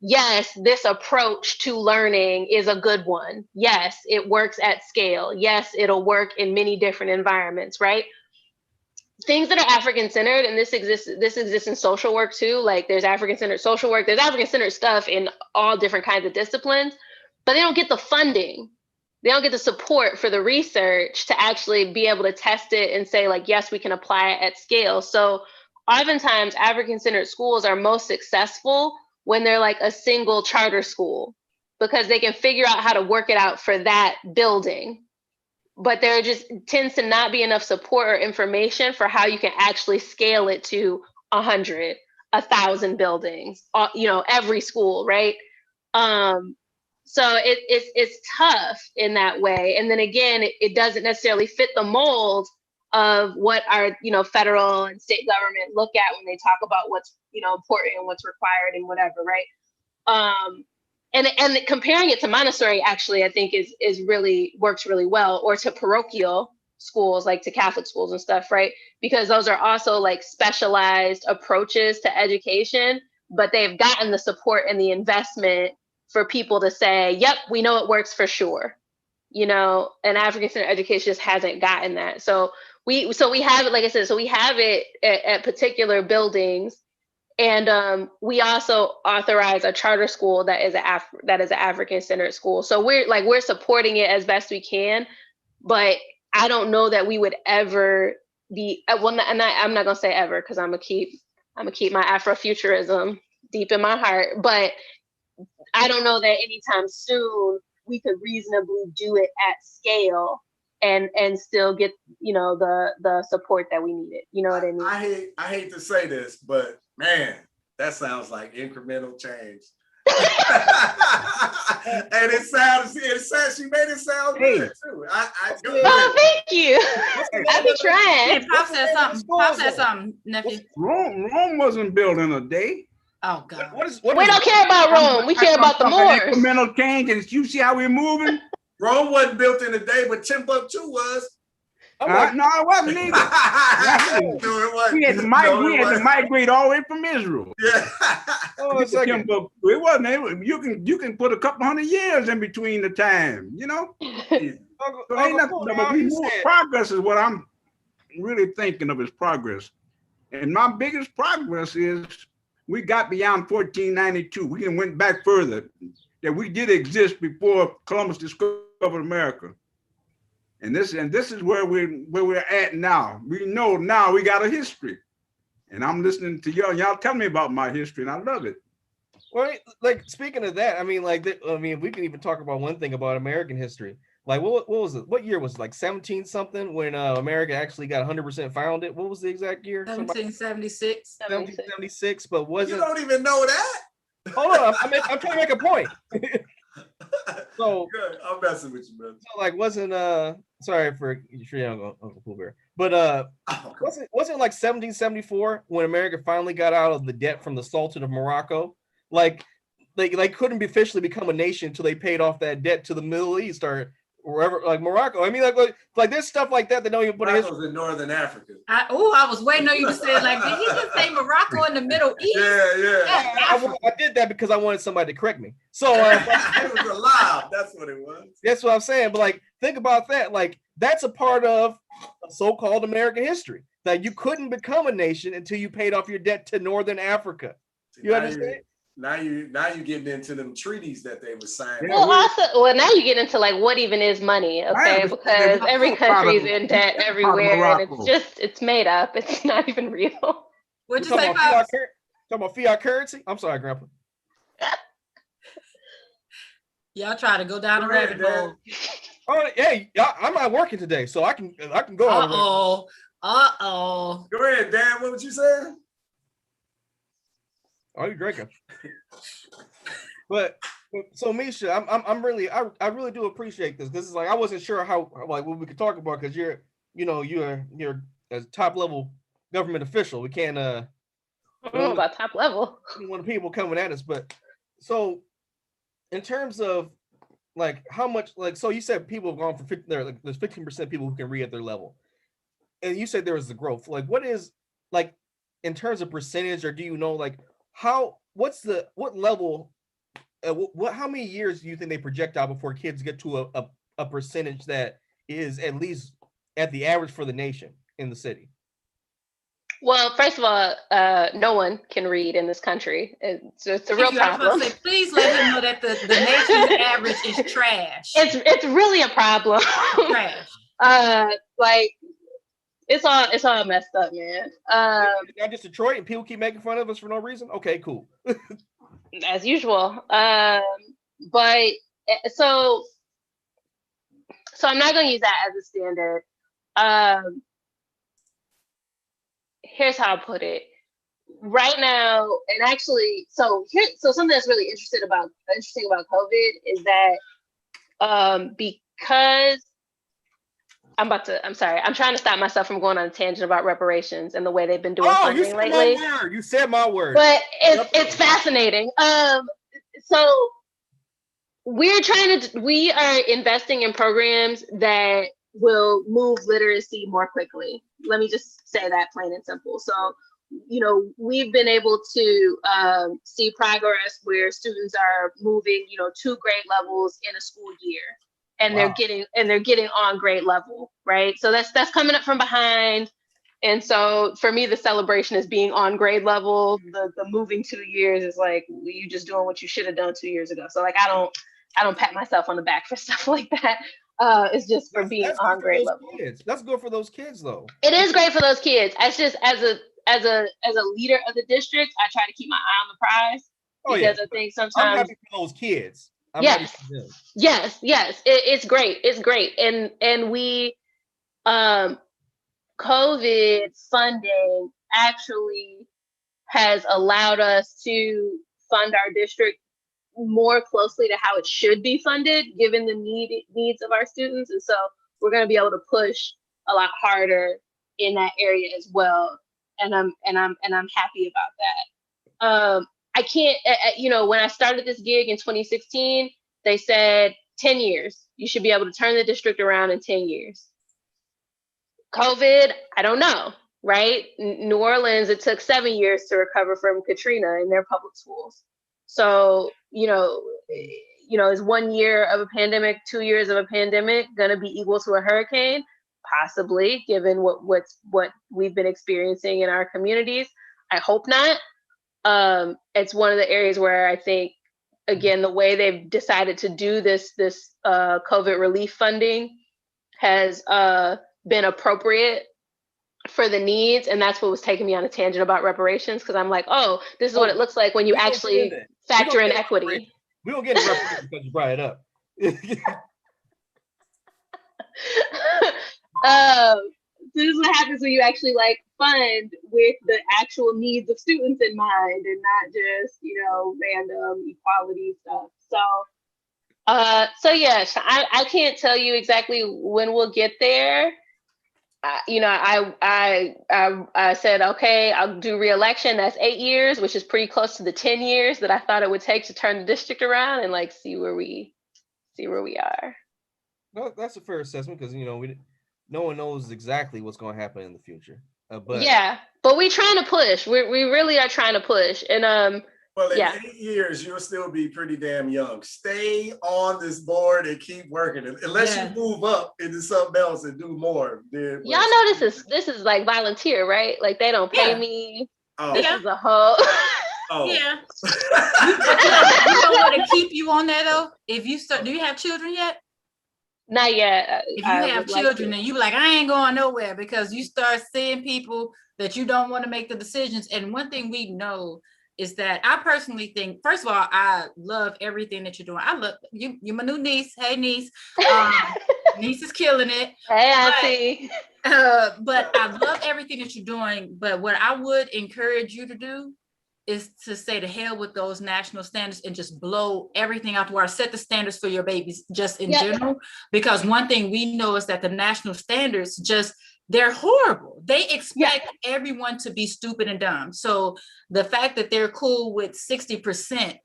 yes, this approach to learning is a good one. Yes, it works at scale. Yes, it'll work in many different environments, right? Things that are African-centered, and this exists in social work too. Like, there's African-centered social work, there's African-centered stuff in all different kinds of disciplines, but they don't get the funding. They don't get the support for the research to actually be able to test it and say, like, yes, we can apply it at scale. So oftentimes African-centered schools are most successful when they're like a single charter school, because they can figure out how to work it out for that building. But there just tends to not be enough support or information for how you can actually scale it to 100, 1,000 buildings, every school, right? So it's tough in that way. And then again, it doesn't necessarily fit the mold of what our federal and state government look at when they talk about what's important and what's required and whatever, right? And comparing it to Montessori, actually, I think is really works really well, or to parochial schools, like to Catholic schools and stuff, right? Because those are also like specialized approaches to education, but they've gotten the support and the investment for people to say, yep, we know it works for sure. You know, and African-centered education just hasn't gotten that. So we have it, like I said, so we have it at particular buildings. And we also authorize a charter school that is an African-centered school. So we're supporting it as best we can, but I don't know that we would ever be well. And I'm not gonna say ever because I'm gonna keep my Afrofuturism deep in my heart. But I don't know that anytime soon we could reasonably do it at scale and still get, you know, the support that we needed. You know what I mean? I hate to say this, but man, that sounds like incremental change. And it sounds she made it sound good too. Oh, thank you. I'll be trying. Hey, Pop said something. Pop said something, nephew. Rome wasn't built in a day. Oh God. We don't care about Rome. We care about the Moors. Incremental change, and you see how we're moving. Rome wasn't built in a day, but Timbuktu was. No, it wasn't either. No, it wasn't. We had to migrate all the way from Israel. Yeah. It wasn't. You can put a couple hundred years in between the time. You know. So ain't nothing. But we move. Progress is what I'm really thinking of as progress, and my biggest progress is we got beyond 1492. We went back further. That we did exist before Columbus discovered America. And this is where we're at now. We know now we got a history. And I'm listening to y'all tell me about my history, and I love it. Well, like speaking of that, I mean, we can even talk about one thing about American history. Like, what was it? What year was it? Like 17 something when America actually got 100% founded? What was the exact year? 1776. 1776, but wasn't. You don't even know that. Hold on, I'm trying to make a point. So good. I'm messing with you, brother. So like, wasn't sorry for Uncle Pooh Bear, but wasn't like 1774 when America finally got out of the debt from the Sultan of Morocco? Like they couldn't officially become a nation until they paid off that debt to the Middle East or wherever, like Morocco. I mean, like there's stuff like that don't even put Morocco's in Northern Africa. I was waiting on you to say like, did he just say Morocco in the Middle East? Yeah. I did that because I wanted somebody to correct me. So it was alive. That's what it was. That's what I'm saying. But like, think about that. Like, that's a part of so-called American history that you couldn't become a nation until you paid off your debt to Northern Africa. You understand? Now you getting into them treaties that they were signing. Well, now you get into like what even is money, okay? Because every country is in debt everywhere, and it's made up. It's not even real. What'd you say, Pops? Talking about fiat currency? I'm sorry, Grandpa. Y'all try to go down the rabbit hole. Oh, hey, I'm not working today, so I can go. Uh-oh. Go ahead, Dan. What was you saying? Are you drinking? But so Misha, I really do appreciate this. This is like I wasn't sure how like what we could talk about because you're a top level government official. We can't I don't know about top level. When people coming at us, but so in terms of like how much like so you said people have gone from 50 there like there's 15% people who can read at their level, and you said there was the growth. Like what is like in terms of percentage, or do you know like what level how many years do you think they project out before kids get to a percentage that is at least at the average for the nation in the city? Well, first of all, no one can read in this country. It's a real problem. Please let him know that the nation's average is trash. It's really a problem. Trash. Like it's all messed up, man. Not just Detroit, and people keep making fun of us for no reason. Okay, cool. As usual. But so I'm not going to use that as a standard. Here's how I put it. Right now, and actually, so something that's really interesting about COVID is that because I'm sorry, I'm trying to stop myself from going on a tangent about reparations and the way they've been doing funding lately. You said my word. But it's fascinating. So we are investing in programs that will move literacy more quickly. Let me just say that plain and simple. So, we've been able to see progress where students are moving, 2 grade levels in a school year, and Wow. they're getting on grade level, right? So that's coming up from behind. And so for me, the celebration is being on grade level. The moving 2 years is like, you just doing what you should have done 2 years ago. So like, I don't pat myself on the back for stuff like that. It's just for being That's on good for grade those level. kids. That's good for those kids, though. It is great for those kids. It's just as a leader of the district, I try to keep my eye on the prize, because I think I'm sometimes happy for those kids. I'm Yes. happy for them. yes, it's great. It's great, and we COVID funding actually has allowed us to fund our district more closely to how it should be funded, given the needs of our students. And so we're going to be able to push a lot harder in that area as well. And I'm happy about that. I can't, when I started this gig in 2016, they said 10 years. You should be able to turn the district around in 10 years. COVID, I don't know, right? New Orleans, it took 7 years to recover from Katrina in their public schools. So, is 1 year of a pandemic, 2 years of a pandemic going to be equal to a hurricane? Possibly, given what we've been experiencing in our communities. I hope not. It's one of the areas where I think, again, the way they've decided to do this COVID relief funding has been appropriate for the needs. And that's what was taking me on a tangent about reparations, because I'm like, oh, this is what it looks like when you actually factor in equity. We don't get into reparations because you brought it up. This is what happens when you actually fund with the actual needs of students in mind, and not just random equality stuff. So yes, I can't tell you exactly when we'll get there. I said, okay, I'll do re-election. That's 8 years, which is pretty close to the 10 years that I thought it would take to turn the district around and see where we are. No, that's a fair assessment, because no one knows exactly what's going to happen in the future. But we're trying to push. We really are trying to push. And well, in 8 years, you'll still be pretty damn young. Stay on this board and keep working. Unless you move up into something else and do more. Y'all know this is like volunteer, right? Like, they don't pay me. Oh. This is a whole. Oh. Yeah. You know what to keep you on there though? If you start, do you have children yet? Not yet. If you have children and you like, I ain't going nowhere, because you start seeing people that you don't want to make the decisions. And one thing we know is that I personally think, first of all, I love everything that you're doing. I love you. You're my new niece. Hey, niece. Niece is killing it. Hey, auntie. But I love everything that you're doing. But what I would encourage you to do is to say to hell with those national standards and just blow everything out the water. Set the standards for your babies just in general. Because one thing we know is that the national standards they're horrible. They expect everyone to be stupid and dumb. So the fact that they're cool with 60%,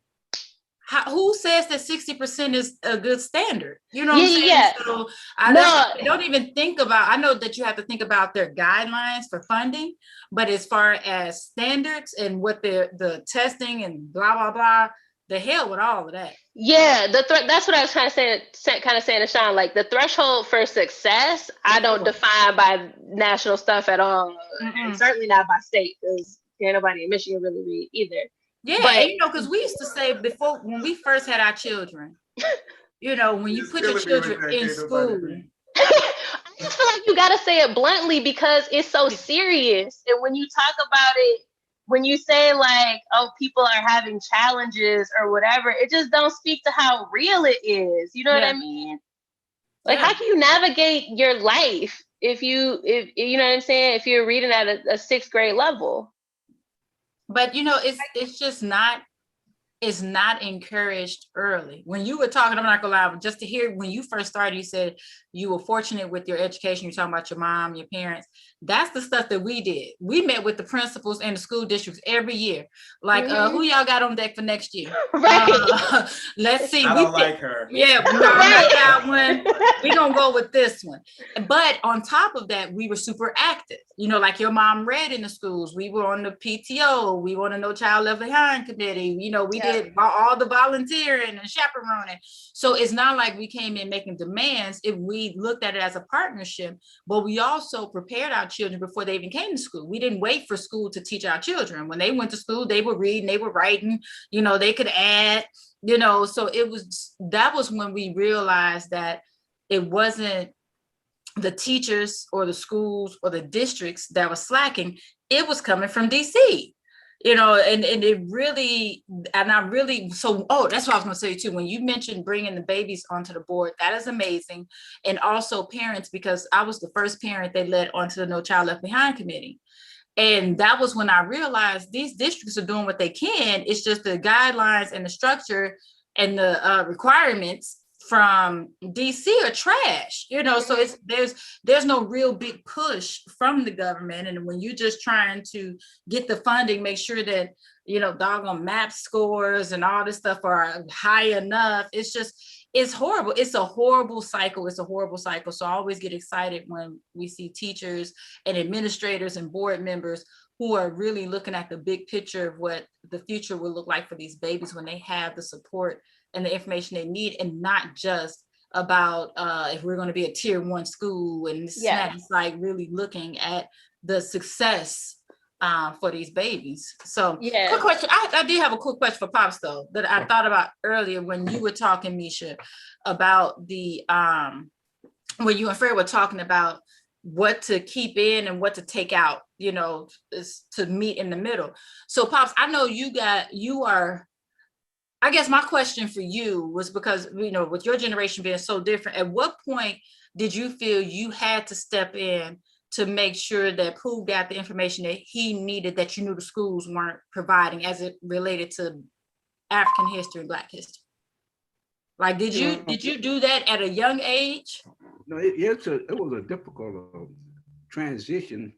who says that 60% is a good standard? You know what I'm saying? Yeah. So I don't even think about, I know that you have to think about their guidelines for funding, but as far as standards and what the testing and blah, blah, blah, the hell with all of that. Yeah, that's what I was trying to say, kind of saying to Sean, like the threshold for success, I don't define by national stuff at all. And certainly not by state, because nobody in Michigan really read either. Yeah, but, because we used to say before, when we first had our children, when you put your children in school. I just feel like you got to say it bluntly, because it's so serious. And when you talk about it, when you say people are having challenges or whatever, it just don't speak to how real it is. You know what I mean? How can you navigate your life if you know what I'm saying? If you're reading at a 6th grade level. But it's just not is not encouraged early. When you were talking, I'm not gonna lie, but just to hear when you first started, you said you were fortunate with your education. You're talking about your mom, your parents. That's the stuff that we did. We met with the principals and the school districts every year. Like, who y'all got on deck for next year? Right. Let's see. I don't like her. Yeah, no, Right. not that one. We're gonna go with this one. But on top of that, we were super active. You know, like your mom read in the schools. We were on the PTO. We were on the No Child Left Behind committee. You know, we did all the volunteering and chaperoning. So it's not like we came in making demands. If we looked at it as a partnership, but we also prepared our children before they even came to school. We didn't wait for school to teach our children. When they went to school, they were reading, they were writing, you know, they could add, you know, so that was when we realized that it wasn't the teachers or the schools or the districts that was slacking. It was coming from DC, you know, and it really, and I really, so, that's what I was gonna say too. When you mentioned bringing the babies onto the board, that is amazing. And also parents, because I was the first parent they led onto the No Child Left Behind committee. And that was when I realized these districts are doing what they can. It's just the guidelines and the structure and the requirements from DC are trash, you know. So there's no real big push from the government. And when you're just trying to get the funding, make sure that, you know, doggone MAP scores and all this stuff are high enough. It's horrible. It's a horrible cycle. It's a horrible cycle. So I always get excited when we see teachers and administrators and board members who are really looking at the big picture of what the future will look like for these babies when they have the support and the information they need, and not just about if we're going to be a tier 1 school and this and that. It's like really looking at the success for these babies. So quick question. I did have a quick question for Pops though, that I thought about earlier when you were talking, Misha, about the when you and Fred were talking about what to keep in and what to take out, you know, is to meet in the middle. So Pops, I know I guess my question for you was, because, you know, with your generation being so different, at what point did you feel you had to step in to make sure that Pooh got the information that he needed, that you knew the schools weren't providing as it related to African history and Black history? Like, did you do that at a young age? No, it was a difficult transition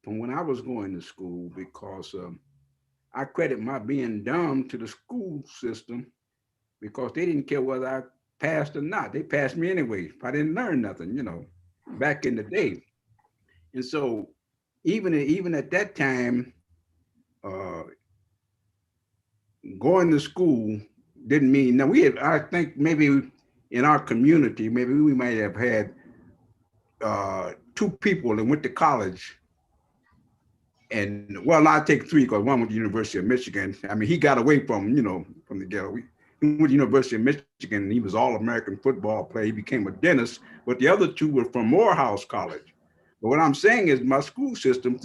from when I was going to school, because I credit my being dumb to the school system, because they didn't care whether I passed or not. They passed me anyway if I didn't learn nothing, you know, back in the day. And so even at that time, going to school didn't mean, now I think maybe in our community, maybe we might have had 2 people that went to college. And well, I'll take 3, because one went to the University of Michigan. I mean, he got away from, you know, from the ghetto. He went to the University of Michigan, and he was all-American football player. He became a dentist, but the other 2 were from Morehouse College. But what I'm saying is my school system,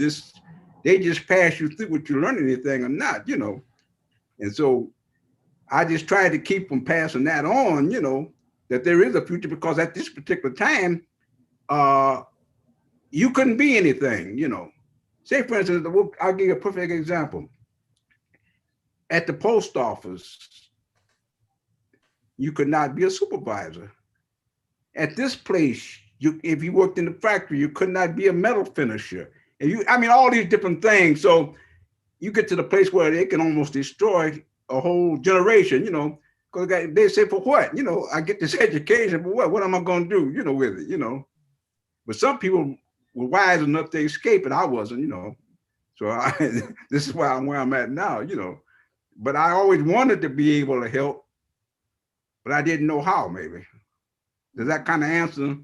they just pass you through what you learn anything or not, you know. And so I just tried to keep from passing that on, you know, that there is a future, because at this particular time, you couldn't be anything, you know. Say, for instance, I'll give you a perfect example. At the post office, you could not be a supervisor. At this place, if you worked in the factory, you could not be a metal finisher. And I mean, all these different things. So you get to the place where they can almost destroy a whole generation, you know, because they say, for what? You know, I get this education, but what am I going to do, you know, with it, you know? But some people were wise enough to escape, and I wasn't, you know. So this is where I'm at now, you know. But I always wanted to be able to help, but I didn't know how, maybe. Does that kind of answer?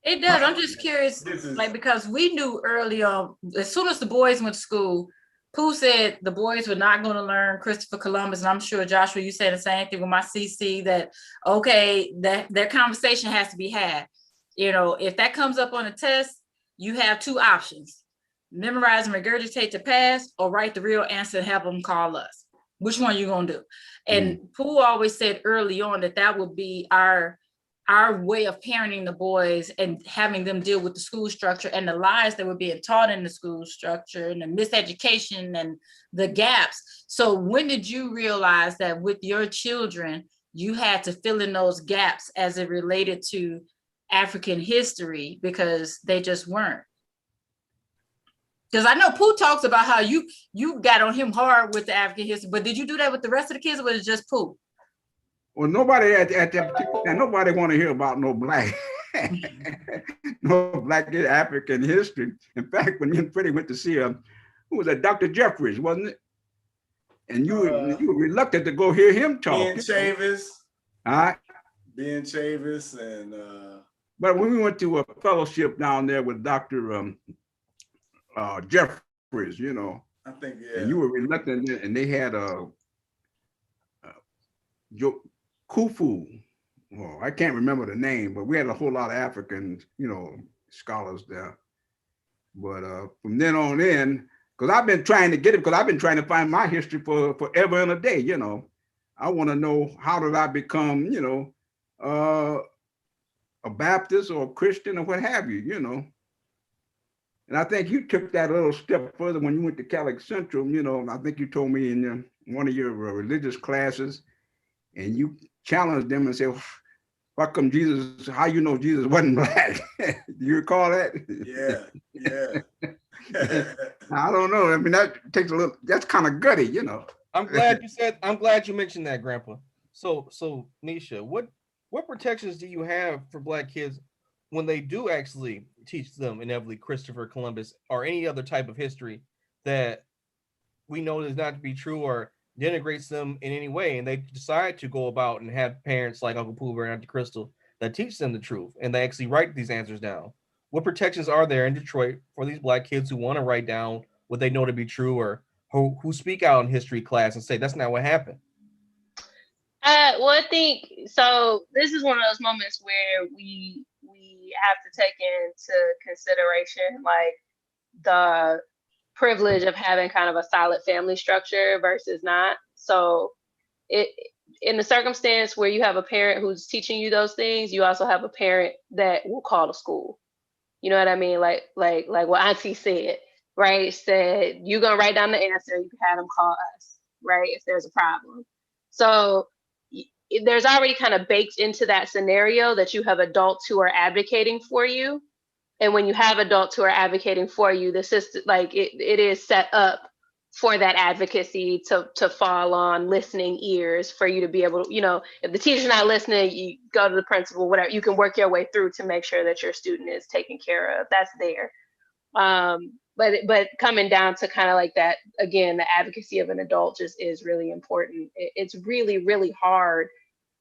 It does. I'm just curious, like, because we knew early on, as soon as the boys went to school, Pooh said the boys were not going to learn Christopher Columbus. And I'm sure, Joshua, you said the same thing with my CC, that, okay, that their conversation has to be had. You know, if that comes up on a test, you have 2 options: memorize and regurgitate to pass, or write the real answer and have them call us. Which one are you going to do? And Pooh always said early on that would be our our way of parenting the boys and having them deal with the school structure and the lies that were being taught in the school structure and the miseducation and the gaps. So when did you realize that with your children, you had to fill in those gaps as it related to African history because they just weren't? Because I know Pooh talks about how you got on him hard with the African history, but did you do that with the rest of the kids or was it just Pooh? Well, nobody at that particular time, nobody want to hear about no black, no black African history. In fact, when me and Freddie went to see who was that? Dr. Jeffries, wasn't it? And you were reluctant to go hear him talk. Ben Chavis. All right. Ben Chavis and But when we went to a fellowship down there with Dr. Jeffries, you know, I think, yeah. and you were reluctant, and they had Khufu. Well, I can't remember the name, but we had a whole lot of African, you know, scholars there. But from then on in, because I've been trying to get it, because I've been trying to find my history for forever and a day, you know. I want to know, how did I become, you know, a Baptist or a Christian or what have you, you know. And I think you took that a little step further when you went to Catholic Central, you know. I think you told me in one of your religious classes, and you challenged them and said, how come Jesus, how you know Jesus wasn't black? Do you recall that? Yeah. I don't know. I mean, that takes a little, that's kind of gutty, you know. I'm glad you mentioned that, Grandpa. So Nisha, what protections do you have for black kids when they do actually teach them inevitably Christopher Columbus or any other type of history that we know is not to be true or denigrates them in any way, and they decide to go about and have parents like Uncle Pooh Bear and Auntie Crystal that teach them the truth and they actually write these answers down? What protections are there in Detroit for these black kids who want to write down what they know to be true or who speak out in history class and say that's not what happened? Well, I think so. This is one of those moments where we have to take into consideration like the privilege of having kind of a solid family structure versus not. So it in the circumstance where you have a parent who's teaching you those things, you also have a parent that will call the school. You know what I mean? Like what Auntie said, right? Said you're gonna write down the answer. You can have them call us, right? If there's a problem. So there's already kind of baked into that scenario that you have adults who are advocating for you. And when you have adults who are advocating for you, the system, like it is set up for that advocacy to fall on listening ears for you to be able to, you know, if the teacher's not listening, you go to the principal, whatever, you can work your way through to make sure that your student is taken care of. That's there. But coming down to kind of like that, again, the advocacy of an adult just is really important. It's really, really hard.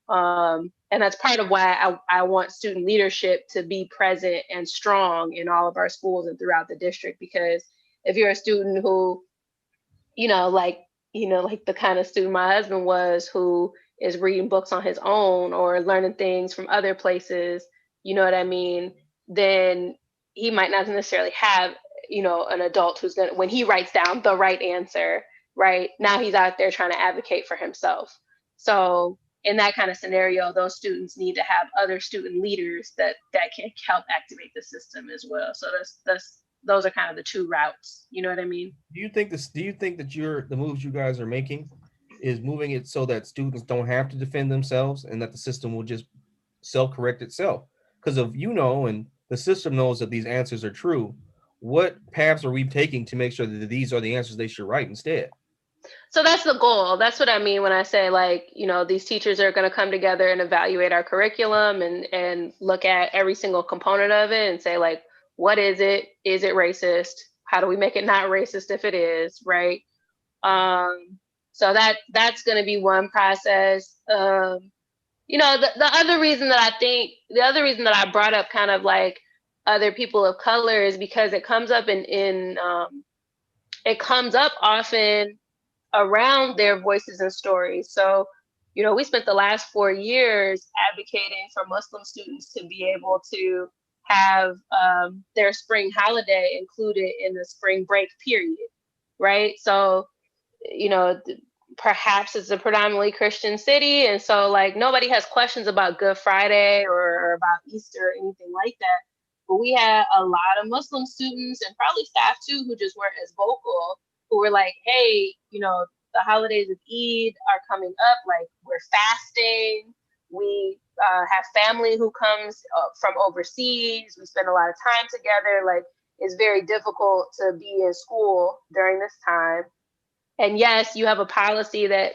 And that's part of why I want student leadership to be present and strong in all of our schools and throughout the district. Because if you're a student who, like the kind of student my husband was, who is reading books on his own or learning things from other places, you know what I mean, then he might not necessarily have, an adult who's gonna, when he writes down the right answer, right now he's out there trying to advocate for himself. So in that kind of scenario, those students need to have other student leaders that can help activate the system as well. So those are kind of the two routes. You know what I mean? Do you think that the moves you guys are making is moving it so that students don't have to defend themselves and that the system will just self-correct itself? Because if and the system knows that these answers are true, what paths are we taking to make sure that these are the answers they should write instead? So that's the goal. That's what I mean when I say, these teachers are going to come together and evaluate our curriculum and look at every single component of it and say, what is it? Is it racist? How do we make it not racist if it is, right? So that's going to be one process. The other reason that I brought up kind of like other people of color is because it comes up it comes up often around their voices and stories. So, we spent the last 4 years advocating for Muslim students to be able to have their spring holiday included in the spring break period, right? So, perhaps it's a predominantly Christian city. And so like nobody has questions about Good Friday or about Easter or anything like that. But we had a lot of Muslim students and probably staff too who just weren't as vocal, who were like, hey, you know, the holidays of Eid are coming up. Like we're fasting. We have family who comes from overseas. We spend a lot of time together. Like it's very difficult to be in school during this time. And yes, you have a policy that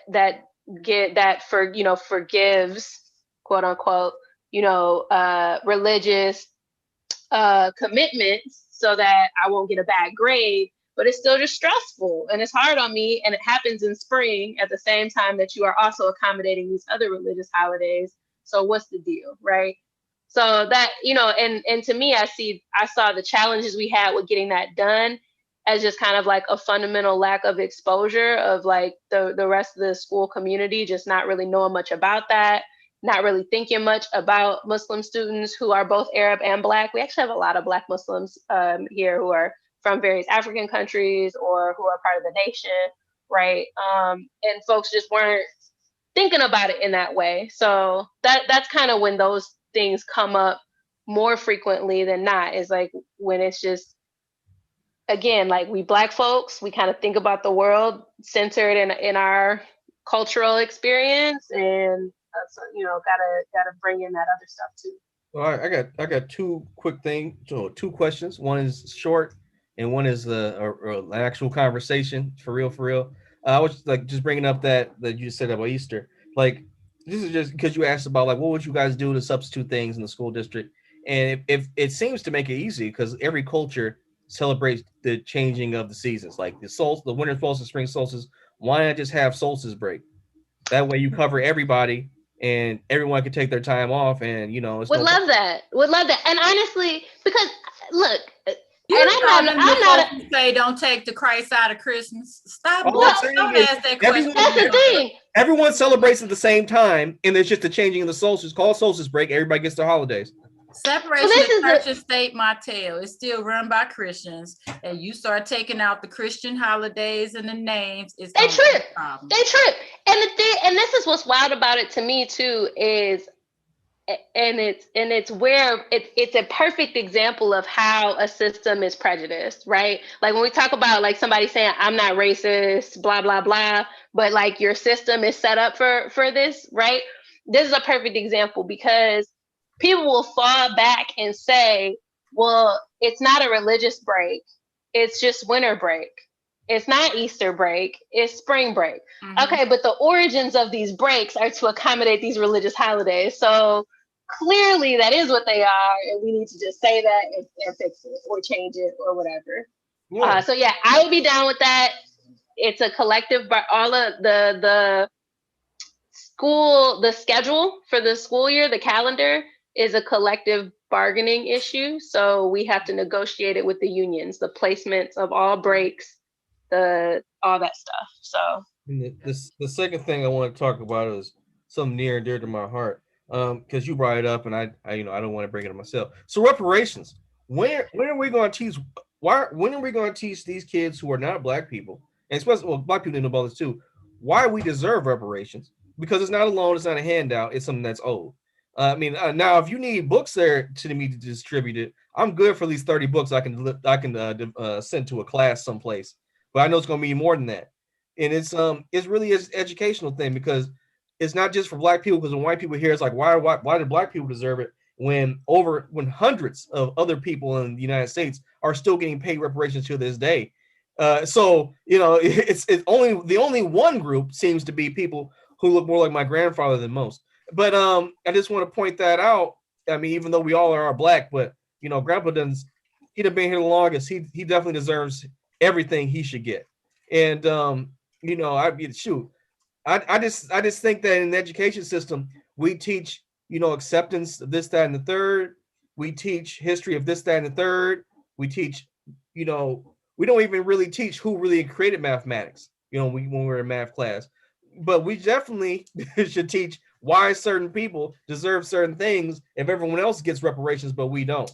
forgives, quote unquote, religious commitments so that I won't get a bad grade, but it's still just stressful and it's hard on me. And it happens in spring at the same time that you are also accommodating these other religious holidays. So what's the deal, right? So that, and to me, I saw the challenges we had with getting that done as just kind of like a fundamental lack of exposure of like the rest of the school community, just not really knowing much about that, not really thinking much about Muslim students who are both Arab and Black. We actually have a lot of Black Muslims here who are from various African countries or who are part of the nation, right? And folks just weren't thinking about it in that way. So that's kind of when those things come up more frequently than not, is like when it's just, again, like we Black folks, we kind of think about the world centered in our cultural experience, and gotta bring in that other stuff too. All right, I got two two questions. One is short, and one is an actual conversation for real. I was like just bringing up that you said about Easter. Like this is just because you asked about like what would you guys do to substitute things in the school district, and if it seems to make it easy because every culture celebrates the changing of the seasons, like the winter solstice, spring solstice. Why not just have solstice break? That way you cover everybody and everyone can take their time off, and would love that. And honestly, because look, I'm not say don't take the Christ out of Christmas. Stop. Don't ask that question. That's the thing. Everyone celebrates at the same time, and there's just the changing of the solstice. Called solstice break. Everybody gets their holidays. Separation of church and state, my tale. It's still run by Christians, and you start taking out the Christian holidays and the names. They trip. And this is what's wild about it to me too is, and it's where it's a perfect example of how a system is prejudiced, right? Like when we talk about like somebody saying I'm not racist, blah blah blah, but like your system is set up for this, right? This is a perfect example because people will fall back and say, well, it's not a religious break. It's just winter break. It's not Easter break. It's spring break. Mm-hmm. Okay, but the origins of these breaks are to accommodate these religious holidays. So clearly that is what they are. And we need to just say that and fix it or change it or whatever. Yeah. So yeah, I would be down with that. It's a collective, but all of the schedule for the school year, the calendar, is a collective bargaining issue. So we have to negotiate it with the unions, the placements of all breaks, all that stuff. So the second thing I want to talk about is something near and dear to my heart. Because you brought it up, and I don't want to bring it up myself. So reparations. When are we going to teach? When are we going to teach these kids who are not Black people, and especially Black people know about this too, why we deserve reparations? Because it's not a loan, it's not a handout, it's something that's owed. Now if you need books there to me to distribute it, I'm good for at least 30 books I can send to a class someplace. But I know it's going to be more than that, and it's really an educational thing because it's not just for Black people. Because when white people hear, it's like why do Black people deserve it when hundreds of other people in the United States are still getting paid reparations to this day? So it's only the only one group seems to be people who look more like my grandfather than most. But I just want to point that out. I mean, even though we all are Black, but Grandpa he'd have been here the longest. He definitely deserves everything he should get. And I just think that in the education system we teach acceptance of this, that, and the third. We teach history of this, that, and the third. We teach we don't even really teach who really created mathematics. When we're in math class, but we definitely should teach why certain people deserve certain things if everyone else gets reparations, but we don't.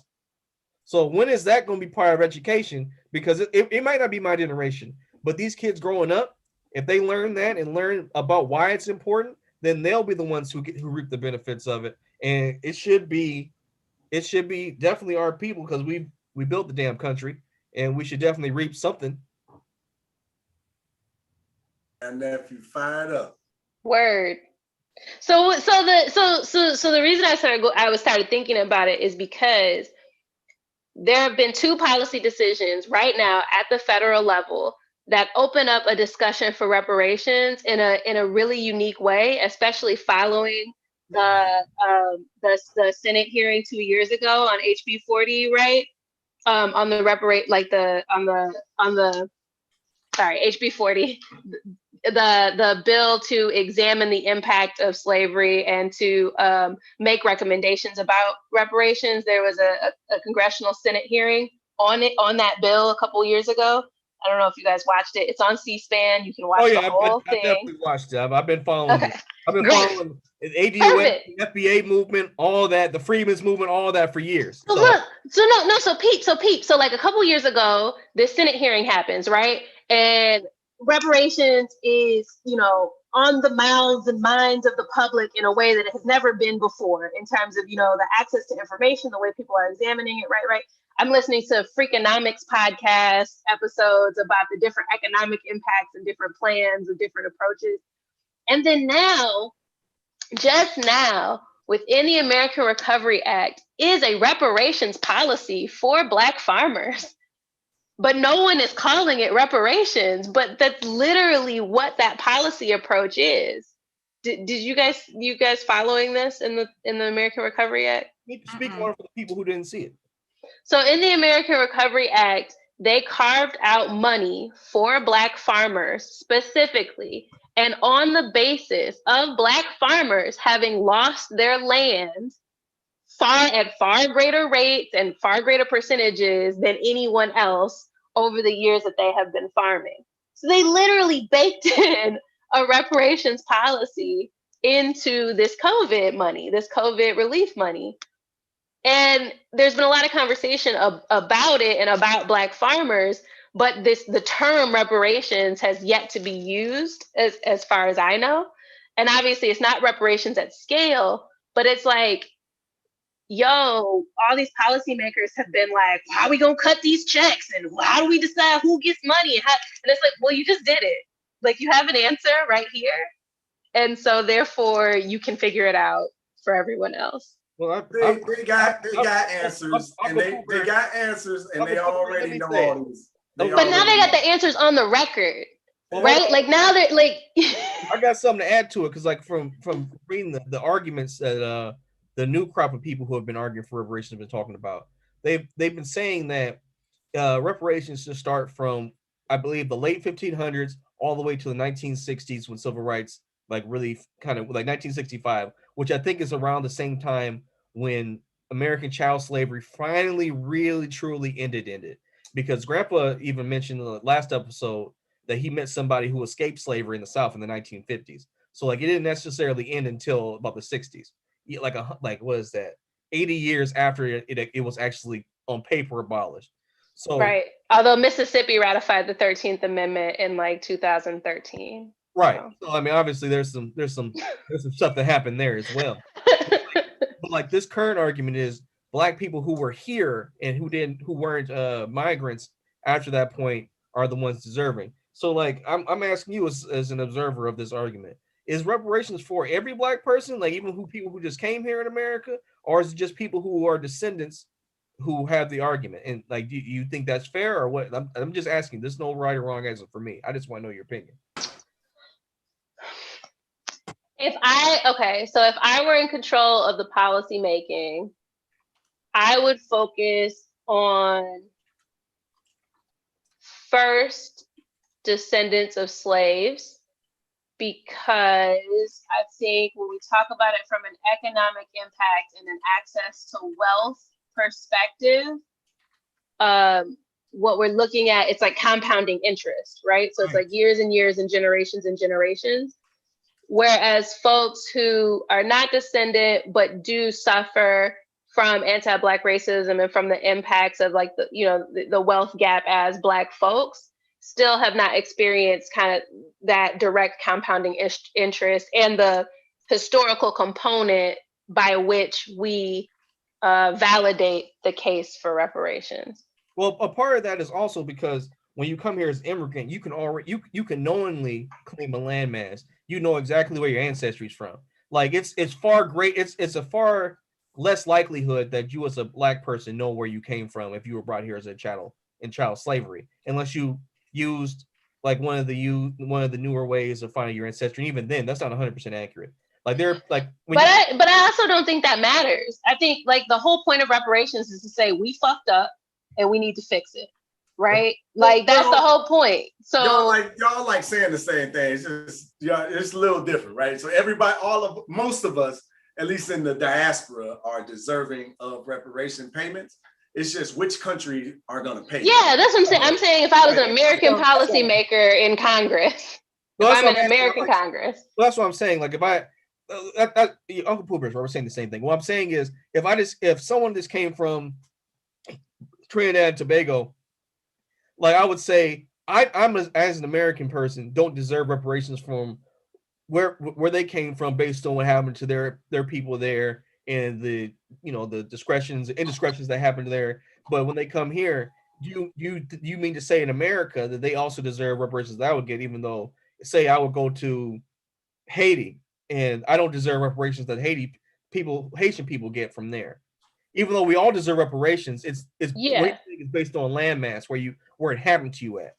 So when is that going to be part of education? Because it might not be my generation, but these kids growing up, If they learn that and learn about why it's important, then they'll be the ones who reap the benefits of it. And it should be definitely our people, because we built the damn country, and we should definitely reap something. And if you fired up. Word. So the reason I started thinking about it is because there have been two policy decisions right now at the federal level that open up a discussion for reparations in a really unique way, especially following the Senate hearing 2 years ago on HB 40, right? On the HB 40, the bill to examine the impact of slavery and to make recommendations about reparations. There was a congressional Senate hearing on that bill a couple years ago. I don't know if you guys watched it. It's on C-SPAN. You can watch the whole thing. I definitely watched it. I've been following Okay. it. I've been Great. following the ADOS, the FBA movement, all that, the Freedmen's movement, all that for years. So Pete. So like a couple years ago, this Senate hearing happens, right? And reparations is, on the mouths and minds of the public in a way that it has never been before, in terms of, the access to information, the way people are examining it, right? I'm listening to Freakonomics podcast episodes about the different economic impacts and different plans and different approaches. And then just now, within the American Recovery Act is a reparations policy for Black farmers. But no one is calling it reparations, but that's literally what that policy approach is. Did you guys following this in the American Recovery Act? Speak more for the people who didn't see it. So in the American Recovery Act, they carved out money for Black farmers specifically, and on the basis of Black farmers having lost their land at far greater rates and far greater percentages than anyone else over the years that they have been farming. So they literally baked in a reparations policy into this COVID money, this COVID relief money. And there's been a lot of conversation about it and about Black farmers, but the term reparations has yet to be used as far as I know. And obviously it's not reparations at scale, but it's like, yo, all these policymakers have been like, how are we gonna cut these checks? And how do we decide who gets money? And it's like, well, you just did it. Like, you have an answer right here. And so therefore you can figure it out for everyone else. Well, they got answers, and they got answers, and they already know all these. But now they got the answers on the record, right? Like now they're like. I got something to add to it, because like from reading the arguments that the new crop of people who have been arguing for reparations have been talking about, they've been saying that reparations should start from, I believe, the late 1500s all the way to the 1960s, when civil rights like really kind of like 1965, which I think is around the same time when American child slavery finally really truly ended. Because Grandpa even mentioned in the last episode that he met somebody who escaped slavery in the South in the 1950s. So like it didn't necessarily end until about the 60s. Like what is that? 80 years after it was actually on paper abolished. So right. Although Mississippi ratified the 13th Amendment in like 2013. Right. So I mean, obviously there's some stuff that happened there as well. But like this current argument is Black people who were here and who weren't migrants after that point are the ones deserving. So like I'm asking you as an observer of this argument, is reparations for every Black person, like even people who just came here in America, or is it just people who are descendants who have the argument? And like, do you think that's fair or what? I'm just asking. There's no right or wrong answer for me. I just want to know your opinion. If I were in control of the policy making, I would focus on first descendants of slaves, because I think when we talk about it from an economic impact and an access to wealth perspective, what we're looking at, it's like compounding interest, right? So it's like years and years and generations and generations. Whereas folks who are not descendant but do suffer from anti-Black racism and from the impacts of like the wealth gap as Black folks, still have not experienced kind of that direct compounding interest and the historical component by which we validate the case for reparations. Well, a part of that is also because when you come here as immigrant, you can already you can knowingly claim a landmass. You know exactly where your ancestry is from. Like it's far great. It's a far less likelihood that you as a black person know where you came from if you were brought here as a chattel in child slavery, unless you used like one of the newer ways of finding your ancestry. And even then, that's not 100% accurate. Like they're like, but I also don't think that matters. I think like the whole point of reparations is to say we fucked up and we need to fix it, right? Like that's the whole point. So y'all like saying the same thing. It's just it's a little different, right? So everybody, most of us, at least in the diaspora, are deserving of reparation payments. It's just which country are going to pay. Yeah, that's what I'm saying. I'm saying if I was an American policymaker in Congress, if I'm in American Congress. Well, that's what I'm saying. Like if I, Uncle Poopers, we're saying the same thing. What I'm saying is if someone just came from Trinidad and Tobago, like I would say I'm as an American person don't deserve reparations from where they came from based on what happened to their people there and the indiscretions that happened there. But when they come here, you mean to say in America that they also deserve reparations that I would get, even though say I would go to Haiti and I don't deserve reparations that Haitian people get from there. Even though we all deserve reparations, it's based on landmass where it happened to you at.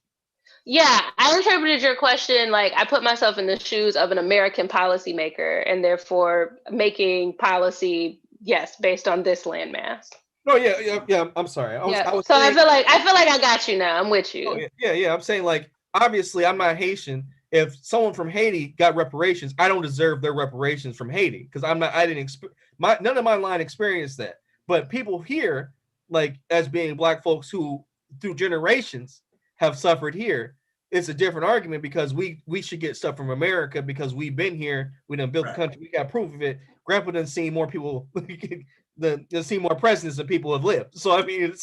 Yeah, I interpreted your question like I put myself in the shoes of an American policymaker and therefore making policy, yes, based on this landmass. No, yeah. I'm sorry. I feel like I got you now. I'm with you. Oh, yeah. I'm saying like obviously I'm not Haitian. If someone from Haiti got reparations, I don't deserve their reparations from Haiti because none of my line experienced that. But people here, like as being black folks who through generations have suffered here, it's a different argument because we should get stuff from America because we've been here, we done built the country, we got proof of it. Grandpa doesn't see more people, doesn't see more presidents than people have lived. So I mean,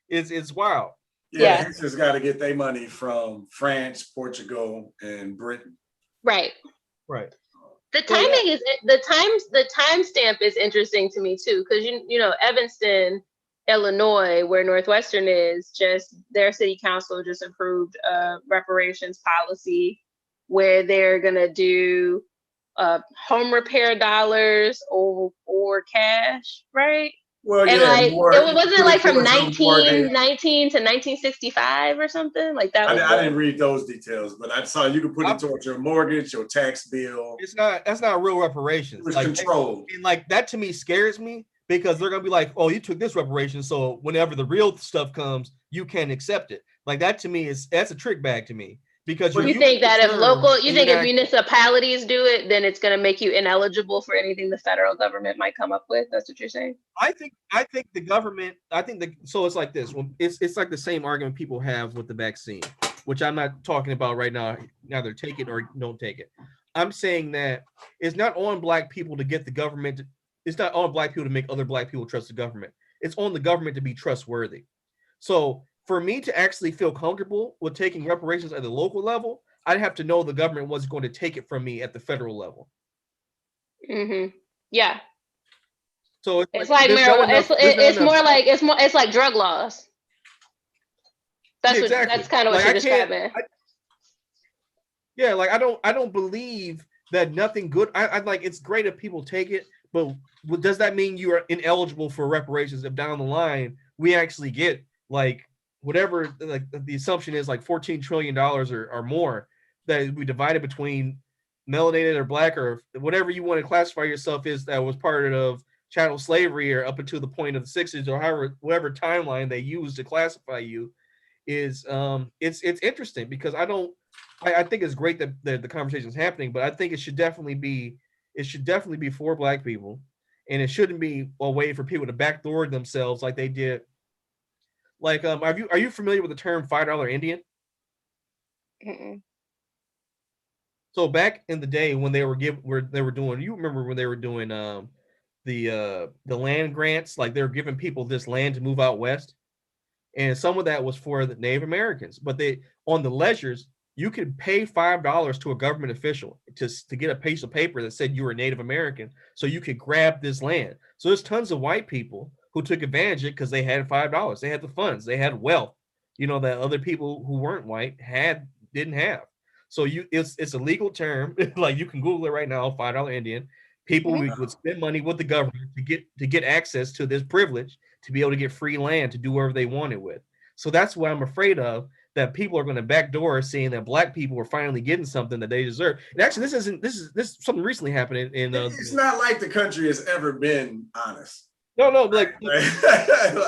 it's wild. Yeah, he's just got to get their money from France, Portugal, and Britain. Right. The timing is the timestamp is interesting to me too, because you know Evanston, Illinois, where Northwestern is, just their city council just approved a reparations policy where they're gonna do home repair dollars or cash, right? Well, and like it wasn't like from 1919 to 1965 or something like that. I didn't read those details, but I saw you could put it towards your mortgage, your tax bill. That's not real reparations. It was controlled. And like that to me scares me because they're gonna be like, oh, you took this reparation, so whenever the real stuff comes, you can't accept it. Like that to me that's a trick bag to me. Because you think that if municipalities do it, then it's going to make you ineligible for anything the federal government might come up with. That's what you're saying. I think the government. So it's like this. It's like the same argument people have with the vaccine, which I'm not talking about right now. Either take it or don't take it. I'm saying that it's not on black people to get the government. It's not on black people to make other black people trust the government. It's on the government to be trustworthy. So for me to actually feel comfortable with taking reparations at the local level, I'd have to know the government wasn't going to take it from me at the federal level. Mm-hmm. Yeah. So it's like marijuana. It's like drug laws. That's kind of what you're describing. I don't believe that nothing good. I like it's great if people take it, but does that mean you are ineligible for reparations if down the line we actually get like whatever like the assumption is like $14 trillion or more that we divided between melanated or black or whatever you want to classify yourself as that was part of chattel slavery or up until the point of the 60s or whatever timeline they use to classify you is it's interesting because I think it's great that the conversation is happening, but I think it should definitely be for black people, and it shouldn't be a way for people to backdoor themselves like they did. Like, are you familiar with the term $5 Indian? Mm-mm. So back in the day when you remember when they were doing the land grants, like they were giving people this land to move out west, and some of that was for the Native Americans. But they on the ledgers, you could pay $5 to a government official to get a piece of paper that said you were a Native American, so you could grab this land. So there's tons of white people who took advantage of it because they had $5, they had the funds, they had wealth, that other people who weren't white didn't have. So it's a legal term. Like, you can Google it right now, $5 Indian. People would spend money with the government to get access to this privilege, to be able to get free land to do whatever they wanted with. So that's what I'm afraid of, that people are going to backdoor seeing that Black people are finally getting something that they deserve. And actually, this is something recently happening in it's not like the country has ever been honest. No, like, like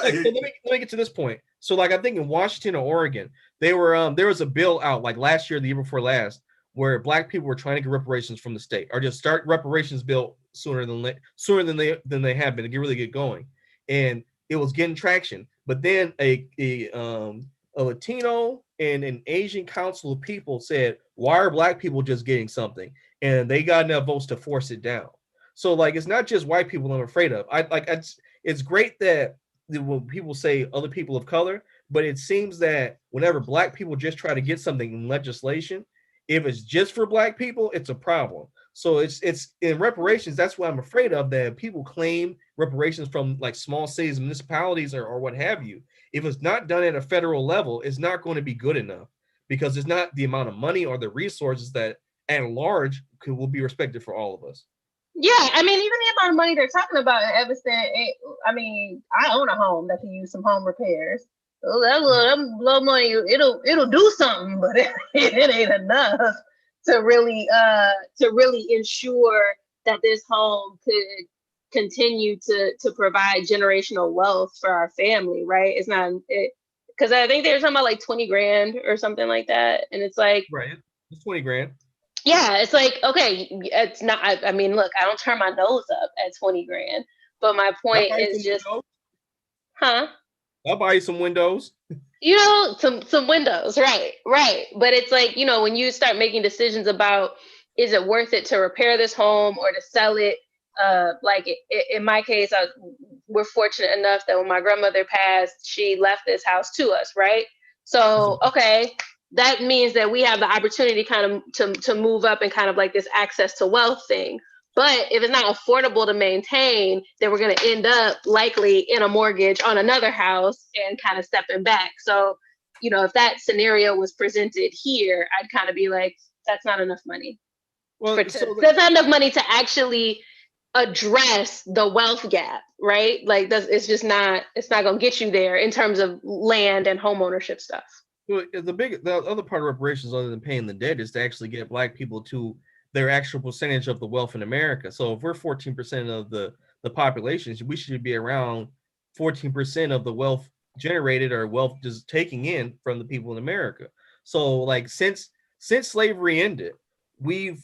let me get to this point. So, like, I think in Washington or Oregon, there was a bill out like last year, the year before last, where Black people were trying to get reparations from the state, or just start reparations bill sooner than they have been, to really get going, and it was getting traction. But then a Latino and an Asian council of people said, "Why are Black people just getting something?" And they got enough votes to force it down. So, like, it's not just white people I'm afraid of. It's great that when people say other people of color, but it seems that whenever Black people just try to get something in legislation, if it's just for Black people, it's a problem. So it's in reparations. That's what I'm afraid of, that people claim reparations from like small cities, municipalities, or what have you. If it's not done at a federal level, it's not going to be good enough, because it's not the amount of money or the resources that at large will be respected for all of us. Yeah, I mean, even the amount of money they're talking about in Evanston, I mean, I own a home that can use some home repairs. So that little money, it'll do something, but it ain't enough to really ensure that this home could continue to provide generational wealth for our family, right? It's not because I think they're talking about like 20 grand or something like that, and it's like, right, it's 20 grand. Yeah, it's like, okay, it's not, I mean, look, I don't turn my nose up at 20 grand, but my point is just, I'll buy you some windows. Some windows, right. But it's like, when you start making decisions about, is it worth it to repair this home or to sell it? Like in my case, we're fortunate enough that when my grandmother passed, she left this house to us, right? So, okay, that means that we have the opportunity kind of to move up and kind of like this access to wealth thing. But if it's not affordable to maintain, then we're going to end up likely in a mortgage on another house and kind of stepping back. So, if that scenario was presented here, I'd kind of be like, that's not enough money. Well, that's not enough money to actually address the wealth gap, right? Like, it's not going to get you there in terms of land and home ownership stuff. Well, the other part of reparations, other than paying the debt, is to actually get Black people to their actual percentage of the wealth in America. So if we're 14% of the population, we should be around 14% of the wealth generated, or wealth just taking in from the people in America. So, like, since slavery ended, when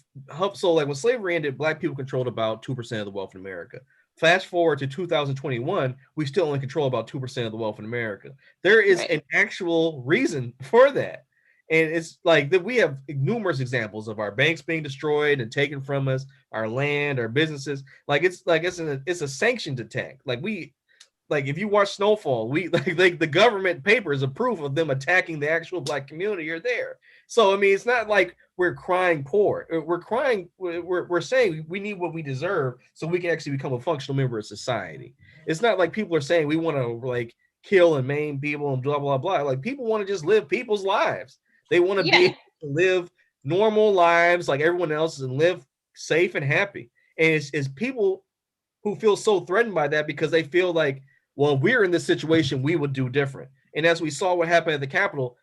slavery ended, Black people controlled about 2% of the wealth in America. Fast forward to 2021, we still only control about 2% of the wealth in America. There is an actual reason for that. And it's like that we have numerous examples of our banks being destroyed and taken from us, our land, our businesses. It's a sanctioned attack. If you watch Snowfall, the government papers are proof of them attacking the actual Black community are there. So, I mean, it's not like we're crying poor. We're saying we need what we deserve so we can actually become a functional member of society. It's not like people are saying we want to kill and maim people and blah, blah, blah. Like, people want to just live people's lives. They want to be able to live normal lives like everyone else and live safe and happy. And it's people who feel so threatened by that because they feel like, well, we're in this situation, we would do different. And as we saw what happened at the Capitol,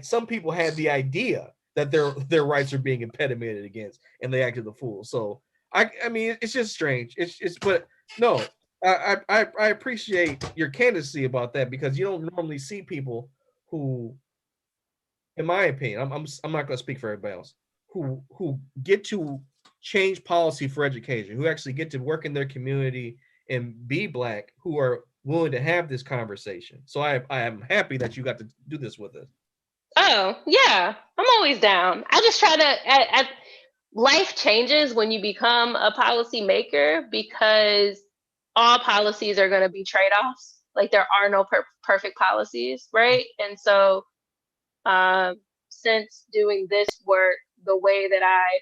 some people had the idea that their rights are being impeded against, and they acted the fool. So I mean, it's just strange. But no, I appreciate your candidacy about that, because you don't normally see people who, in my opinion, I'm not going to speak for everybody else, who get to change policy for education, who actually get to work in their community and be Black, who are willing to have this conversation. So I am happy that you got to do this with us. Oh, yeah, I'm always down. I just try to, life changes when you become a policy maker, because all policies are going to be trade-offs. Like there are no perfect policies, right? And so since doing this work, the way that I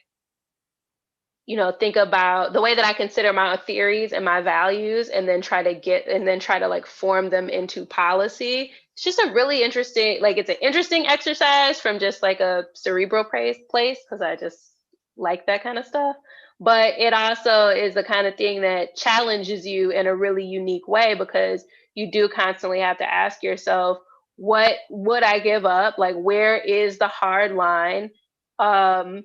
think about the way that I consider my theories and my values and then try to like form them into policy. It's just a really interesting, like it's an interesting exercise from just like a cerebral place because I just like that kind of stuff. But it also is the kind of thing that challenges you in a really unique way because you do constantly have to ask yourself, what would I give up? Like, where is the hard line? And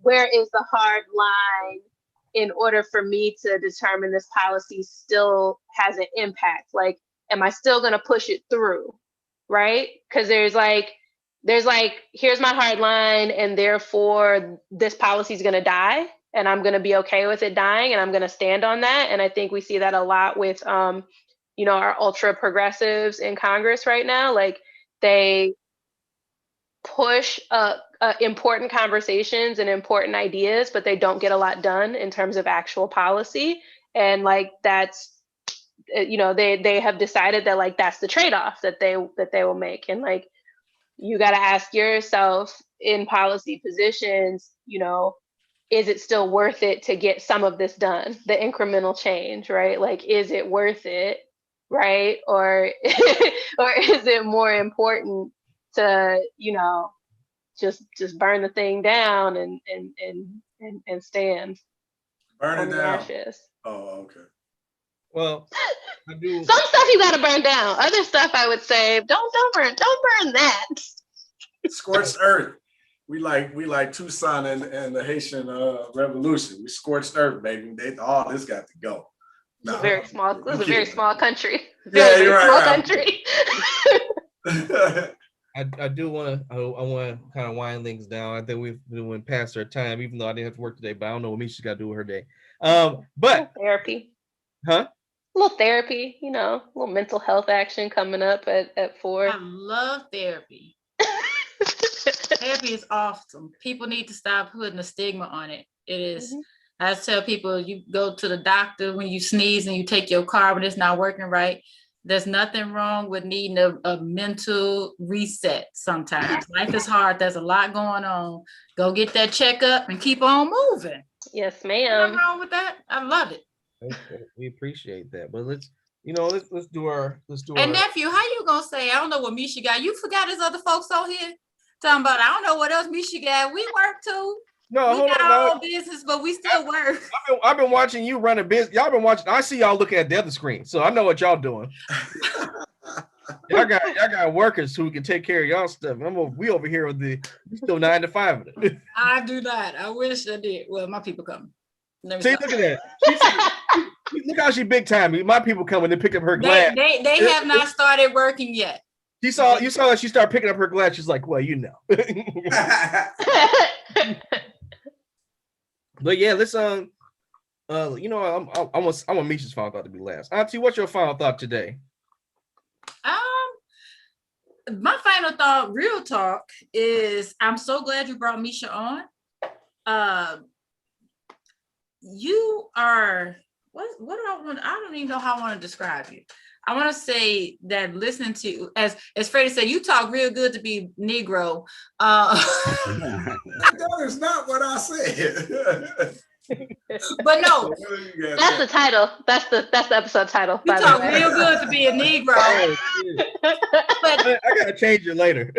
where is the hard line in order for me to determine this policy still has an impact? Like, am I still going to push it through? Right? Because there's like, here's my hard line, and therefore this policy is going to die, and I'm going to be okay with it dying, and I'm going to stand on that. And I think we see that a lot with, our ultra progressives in Congress right now. Like, they push important conversations and important ideas, but they don't get a lot done in terms of actual policy. And like that's, they have decided that like that's the trade-off that they will make. And like you got to ask yourself in policy positions, is it still worth it to get some of this done? The incremental change, right? Like, is it worth it, right? Or or is it more important to just burn the thing down and stand Burn on it the down. ashes? Oh, okay. Well, I do. Some stuff you gotta burn down. Other stuff I would say don't burn that. Scorched earth. We like Tucson and the Haitian Revolution. We scorched earth, baby. All this got to go. It's a very small country. Yeah, Very you're right. Small country. I do want to. I want to kind of wind things down. I think we've been past our time, even though I didn't have to work today. But I don't know what Misha's got to do with her day. But therapy. Huh? A little therapy, a little mental health action coming up at 4. I love therapy. Therapy is awesome. People need to stop putting a stigma on it. It is. Mm-hmm. I tell people, you go to the doctor when you sneeze and you take your car when it's not working right. There's nothing wrong with needing a mental reset sometimes. Life is hard. There's a lot going on. Go get that checkup and keep on moving. Yes, ma'am. Nothing wrong with that. I love it. Okay, we appreciate that. But let's do our. And nephew, how you gonna say, I don't know what Misha got? You forgot there's other folks on here talking about, I don't know what else Misha got. We work too. No, we got our own business, but we still work. I've been watching you run a business. Y'all been watching. I see y'all looking at the other screen, so I know what y'all doing. y'all got workers who can take care of y'all stuff. We over here with we still 9 to 5. I do not. I wish I did. Well, my people come. See, look at that. Look how she big time. My people come and they pick up her glass. They have not started working yet. You saw that she started picking up her glass. She's like, well, But yeah, let's I want Misha's final thought to be last. Auntie, what's your final thought today? My final thought, real talk, is I'm so glad you brought Misha on. You are what do I want? I don't even know how I want to describe you. I want to say that listening to, as Freddie said, you talk real good to be Negro. That is not what I said. But no, that's the title. That's the episode title. You talk real good to be a Negro. But I gotta change it later.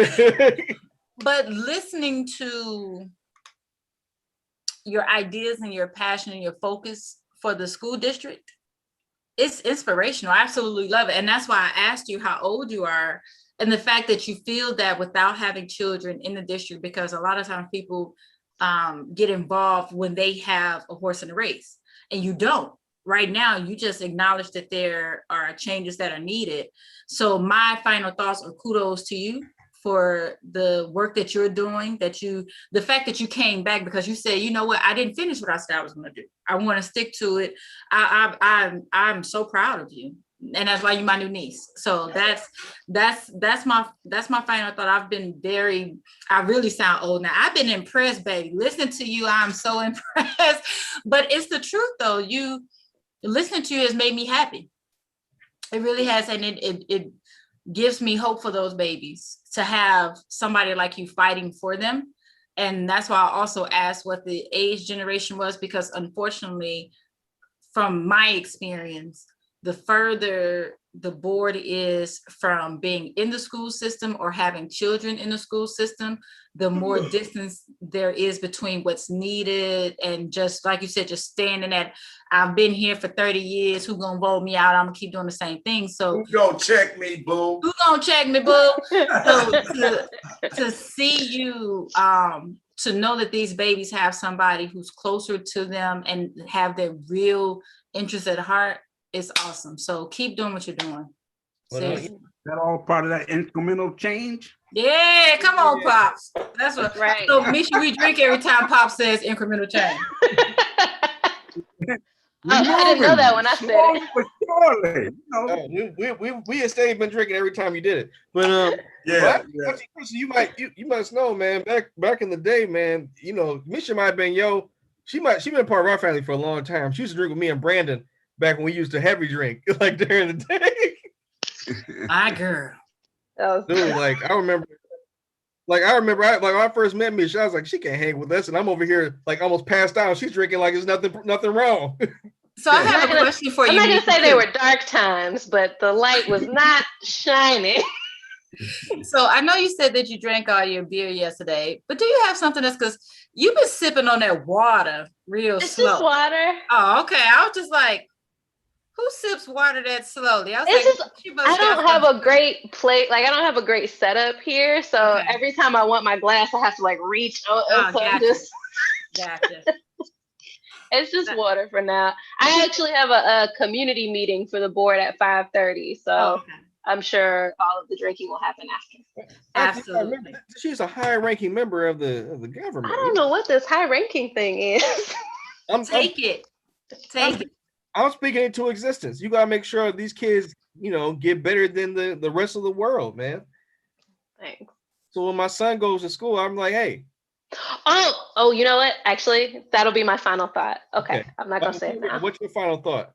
But listening to your ideas and your passion and your focus for the school district, it's inspirational. I absolutely love it. And that's why I asked you how old you are, and the fact that you feel that without having children in the district, because a lot of times people get involved when they have a horse in the race, and you don't. Right now, you just acknowledge that there are changes that are needed. So my final thoughts are kudos to you for the work that you're doing, the fact that you came back, because you said, you know what, I didn't finish what I said I was going to do. I want to stick to it. I'm so proud of you. And that's why you're my new niece. So that's my final thought. I've been I really sound old now. I've been impressed, baby. Listening to you, I'm so impressed. But it's the truth though. Listening to you has made me happy. It really has, and it gives me hope for those babies to have somebody like you fighting for them. And that's why I also asked what the age generation was, because unfortunately, from my experience, the further the board is from being in the school system or having children in the school system, the more distance there is between what's needed. And just like you said, just standing at, I've been here for 30 years, who gonna vote me out? I'm gonna keep doing the same thing. So Who gonna check me, boo? who gonna check me, boo? So to see you, to know that these babies have somebody who's closer to them and have their real interest at heart is awesome. So keep doing what you're doing. Seriously. That all part of that incremental change? Yeah, come on, Pops. That's what. Right. So Misha, we drink every time Pop says incremental change. I didn't know that when I said it. But surely, We had stayed been drinking every time you did it. But Yeah, Auntie Chris, you must know, man. Back in the day, man. You know, Misha might have been she been part of our family for a long time. She used to drink with me and Brandon back when we used to heavy drink, like during the day. My girl. Dude, like I remember when I first met Misha, I was like, she can't hang with us, and I'm over here like almost passed out. She's drinking like there's nothing wrong. So I have a question for you. I'm not gonna Misha, say they too. were dark times, but the light was not shining. So I know you said that you drank all your beer yesterday, but do you have something that's, because you've been sipping on that water real It's slow. just water. Oh, okay. I was just like, who sips water that slowly? I was It's like, just, she must I don't have a great plate. Like, I don't have a great setup here. So Okay. every time I want my glass, I have to like reach. So gotcha. Gotcha. It's just water for now. I actually have a community meeting for the board at 5:30. So Oh, okay. I'm sure all of the drinking will happen after. Absolutely. She's a high-ranking member of the government. I don't know what this high ranking thing is. Take it. I'm speaking into existence. You gotta make sure these kids, get better than the rest of the world, man. Thanks. So when my son goes to school, I'm like, hey. Oh, you know what? Actually, that'll be my final thought. Okay. I'm not gonna say it now. What's your final thought?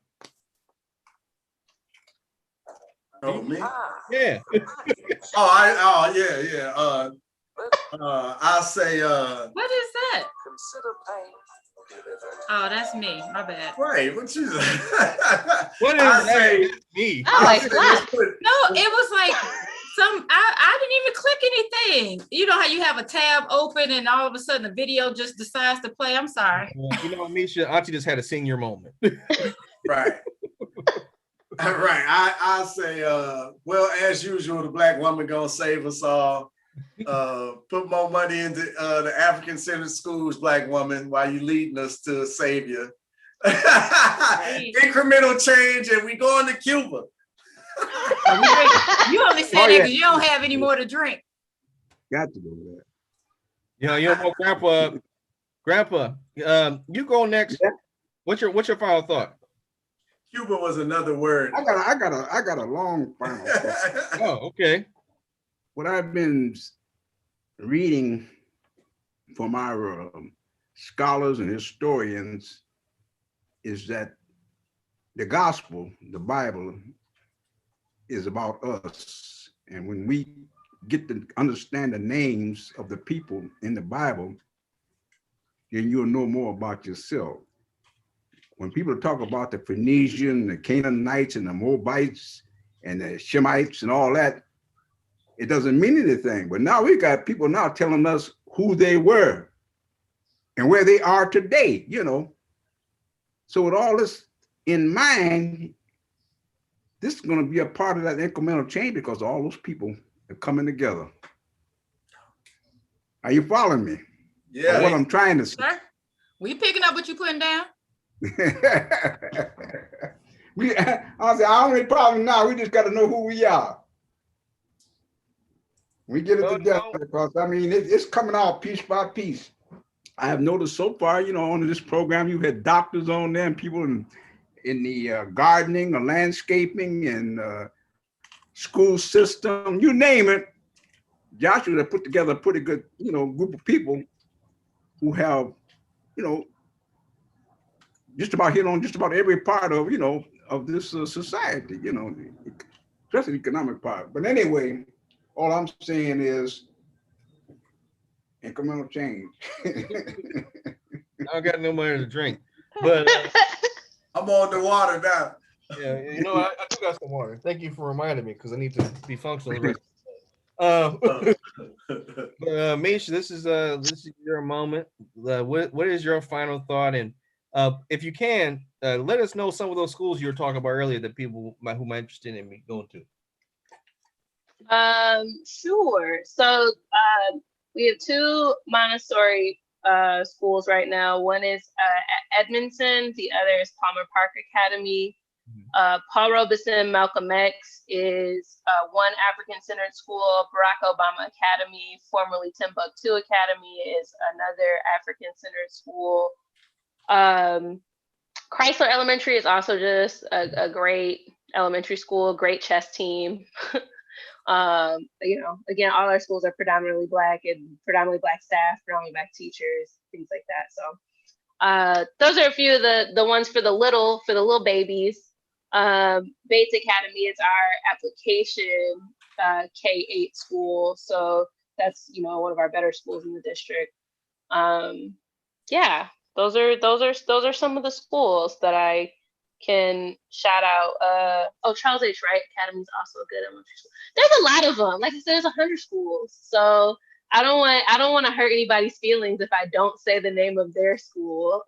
Oh, me? Yeah. Yeah. I'll say What is that? Oh, that's me. My bad. right. What you What is I that? say Oh I my say God. let's put No, it was like I didn't even click anything. You know how you have a tab open and all of a sudden the video just decides to play? I'm sorry. You know, Misha, Auntie just had a senior moment. right. Right. I say well, as usual, the black woman gonna save us all. Put more money into the African Centered Schools, black woman, while you leading us to a savior. Incremental change, and we going to Cuba. You only said that because you don't have any more to drink. got to go with that. You know, Grandpa, you go next. Yeah. What's your final thought? Cuba was another word. I got a long final thought. Oh, okay. What I've been reading from our scholars and historians is that the gospel, the Bible, is about us. And when we get to understand the names of the people in the Bible, then you'll know more about yourself. When people talk about the Phoenicians, the Canaanites, and the Moabites, and the Shemites, and all that, it doesn't mean anything. But now we got people now telling us who they were and where they are today, So with all this in mind, this is going to be a part of that incremental change because all those people are coming together. Are you following me? Yeah. What I'm trying to say. Sir, we picking up what you putting down? I say our only problem now, we just got to know who we are. We get it together because it's coming out piece by piece. I have noticed so far, on this program, you've had doctors on there and people in the gardening or landscaping and school system, you name it. Joshua put together a pretty good, group of people who have, just about hit on just about every part of, of this society, you know, especially the economic part. But anyway, all I'm saying is incremental change. I don't got no money to drink, but I'm on the water now. yeah, you know, I do got some water. Thank you for reminding me because I need to be functional. The rest. Misha, this is your moment. What is your final thought? And if you can, let us know some of those schools you were talking about earlier that people who might be interested in me going to. Sure. So we have two Montessori schools right now. One is at Edmondson, the other is Palmer Park Academy. Paul Robeson Malcolm X is one African-centered school. Barack Obama Academy, formerly Timbuktu Academy, is another African-centered school. Chrysler Elementary is also just a great elementary school, great chess team. You know, again, all our schools are predominantly Black and predominantly Black staff, predominantly Black teachers, things like that. So those are a few of the ones for the little babies. Bates Academy is our application K-8 school, so that's, you know, one of our better schools in the district. Yeah, those are some of the schools that I can shout out. Charles H. Wright Academy is also a good elementary school. There's a lot of them. Like I said, there's 100 schools, so I don't want to hurt anybody's feelings if I don't say the name of their school.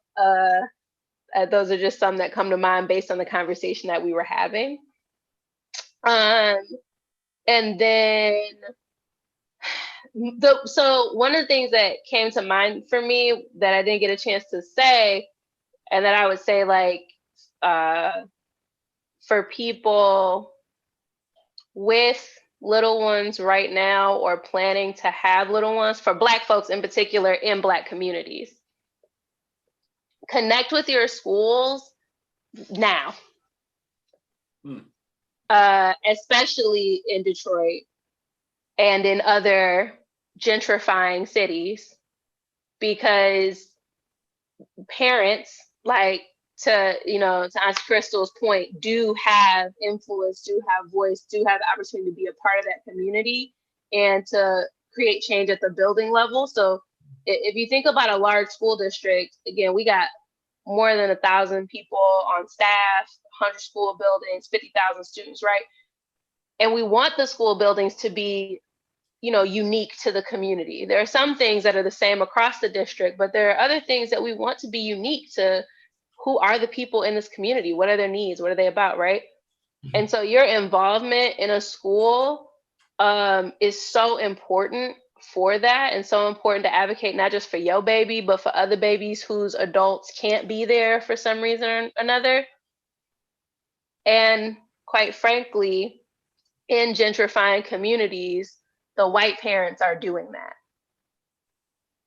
Those are just some that come to mind based on the conversation that we were having. And then, so one of the things that came to mind for me that I didn't get a chance to say, and that I would say, like, for people with little ones right now or planning to have little ones, for Black folks in particular in Black communities, connect with your schools now, especially in Detroit and in other gentrifying cities, because parents, like, to Aunt Crystal's point, do have influence, do have voice, do have the opportunity to be a part of that community and to create change at the building level. So if you think about a large school district, again, we got more than 1,000 people on staff, 100 school buildings, 50,000 students, right? And we want the school buildings to be, unique to the community. There are some things that are the same across the district, but there are other things that we want to be unique to who are the people in this community? What are their needs? What are they about, right? And so your involvement in a school is so important for that, and so important to advocate not just for your baby, but for other babies whose adults can't be there for some reason or another. And quite frankly, in gentrifying communities, the white parents are doing that.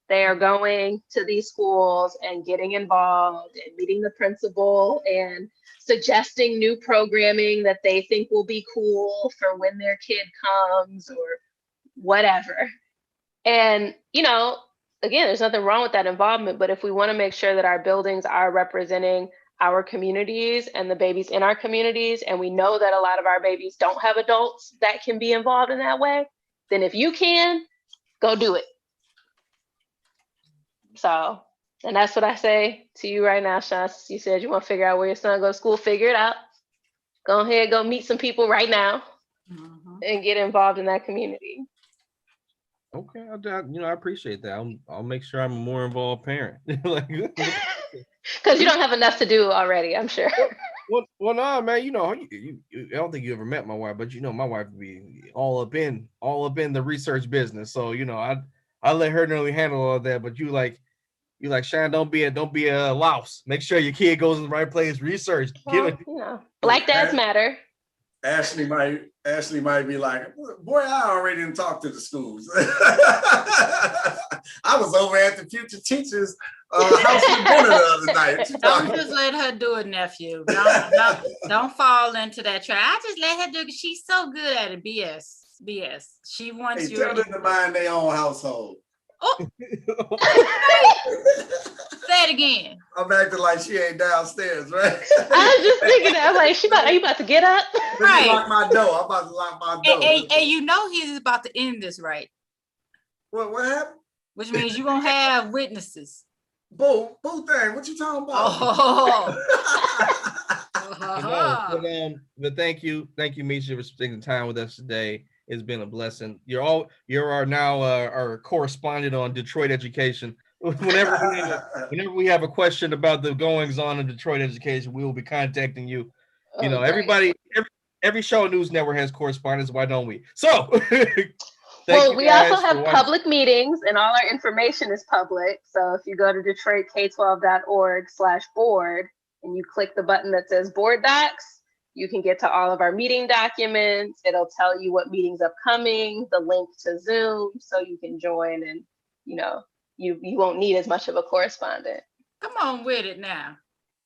They are going to these schools and getting involved and meeting the principal and suggesting new programming that they think will be cool for when their kid comes or whatever. And, again, there's nothing wrong with that involvement, but if we want to make sure that our buildings are representing our communities and the babies in our communities, and we know that a lot of our babies don't have adults that can be involved in that way, then if you can, go do it. So, and that's what I say to you right now, Sean. You said you want to figure out where your son goes to school, figure it out. Go ahead, go meet some people right now and get involved in that community. Okay, I appreciate that. I'll make sure I'm a more involved parent. Because you don't have enough to do already, I'm sure. Well, no, man. I don't think you ever met my wife, but my wife would be all up in the research business. So I let her nearly handle all that. But you like Sean, don't be a louse. Make sure your kid goes in the right place. Research. Black dads matter. Ashley might be like, boy, I already didn't talk to the schools. I was over at the future teachers house for dinner the other night. Don't just let her do it, nephew. Don't fall into that trap. I just let her do it. She's so good at it. BS. She wants you. Tell them to mind their own household. Oh, say it again. I'm acting like she ain't downstairs, right? I was just thinking that. I'm like, are you about to get up? Let me Right. lock my door. I'm about to lock my door. And you know he's about to end this, right? What happened? Which means you're gonna have witnesses. Boo thing. What you talking about? Oh. But thank you, Misha, for spending time with us today. It's been a blessing. You're now our correspondent on Detroit education. Whenever we have a question about the goings on in Detroit education, we will be contacting you. You know, everybody, every show news network has correspondents. Why don't we? So, well, we also have public meetings, and all our information is public. So if you go to DetroitK12.org/board and you click the button that says Board Docs, you can get to all of our meeting documents. It'll tell you what meetings upcoming, the link to Zoom, so you can join, and you won't need as much of a correspondent. Come on with it now.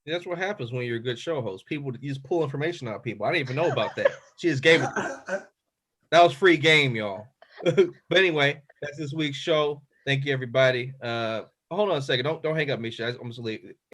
That's what happens when you're a good show host. People, you just pull information out of people. I didn't even know about that. She just gave it to me. That was free game, y'all. But anyway, that's this week's show. Thank you, everybody. Hold on a second. Don't hang up, Misha. I'm just leave.